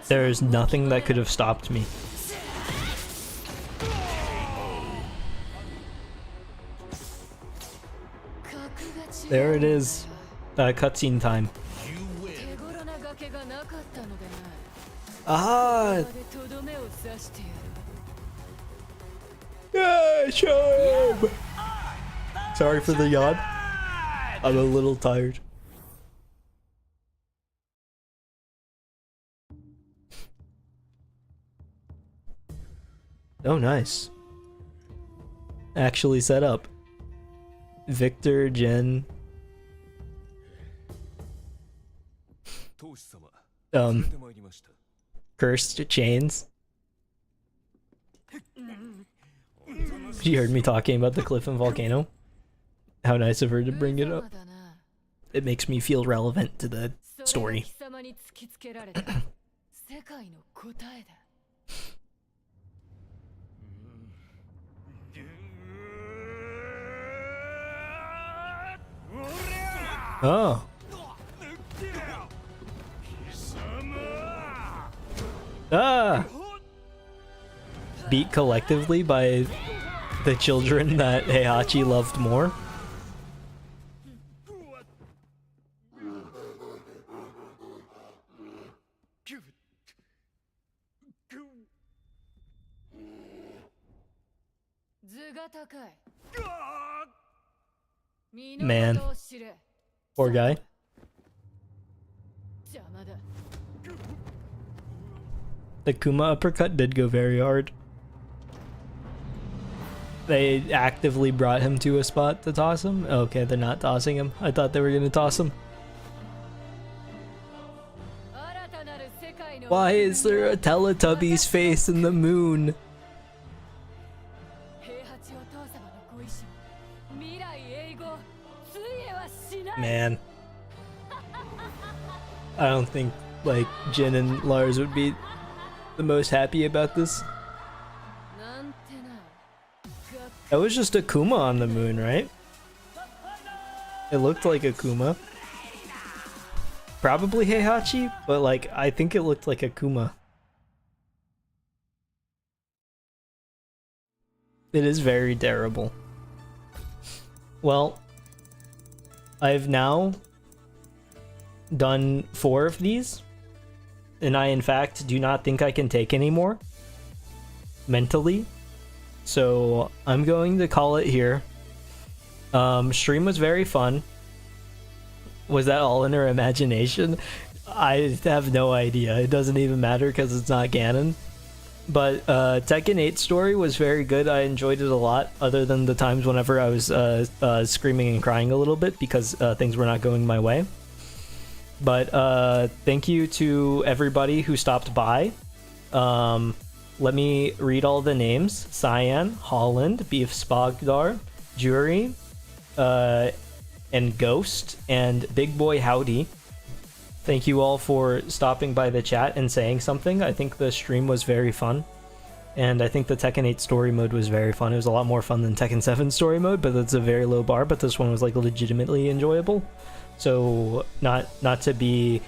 There's nothing that could have stopped me. There it is. Cutscene time. Ah! Yeah, show him! Sorry for the yawn. I'm a little tired. Oh, nice. Actually set up. Victor, Jen. Cursed chains. She heard me talking about the cliff and volcano. How nice of her to bring it up. It makes me feel relevant to the story. Oh. Ah! Beat collectively by the children that Heihachi loved more. Man. Poor guy. The Kuma uppercut did go very hard. They actively brought him to a spot to toss him? Okay, they're not tossing him. I thought they were gonna toss him. Why is there a Teletubby's face in the moon? Man. I don't think, like, Jin and Lars would be the most happy about this. That was just a Kuma on the moon, right? It looked like a Kuma. Probably Heihachi, but like I think it looked like a Kuma. It is very terrible. Well, I've now done 4 of these, and I in fact do not think I can take any more mentally. So I'm going to call it here. Stream was very fun. Was that all in her imagination? I have no idea. It doesn't even matter because it's not canon. But Tekken 8 story was very good. I enjoyed it a lot, other than the times whenever I was screaming and crying a little bit because things were not going my way. But thank you to everybody who stopped by. Let me read all the names. Cyan, Holland, Beef Spogdar, Jury, and Ghost, and Big Boy Howdy. Thank you all for stopping by the chat and saying something. I think the stream was very fun. And I think the Tekken 8 story mode was very fun. It was a lot more fun than Tekken 7 story mode, but that's a very low bar. But this one was like legitimately enjoyable. So not to be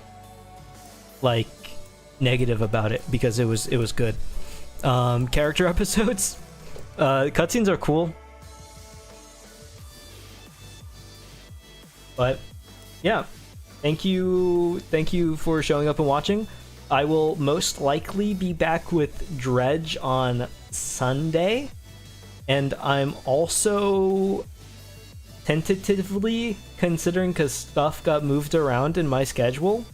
like negative about it, because it was good. Character episodes. Cutscenes are cool. But yeah, thank you for showing up and watching. I will most likely be back with Dredge on Sunday, and I'm also tentatively considering, because stuff got moved around in my schedule,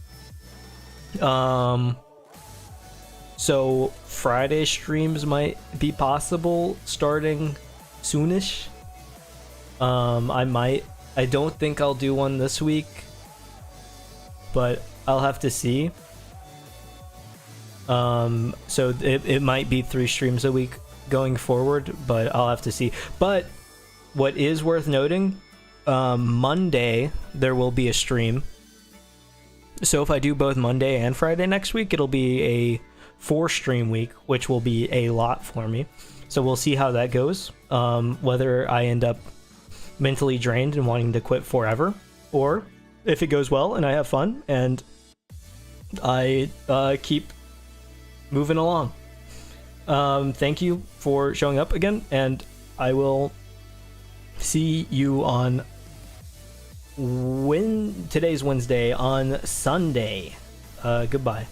so Friday streams might be possible starting soonish. I don't think I'll do one this week, but I'll have to see. So it might be 3 streams a week going forward, but I'll have to see. But what is worth noting, Monday there will be a stream. So if I do both Monday and Friday next week, it'll be a 4 stream week, which will be a lot for me. So we'll see how that goes. Whether I end up mentally drained and wanting to quit forever, or if it goes well and I have fun and I keep moving along. Thank you for showing up again, and I will see you on today's Wednesday, on Sunday. Goodbye.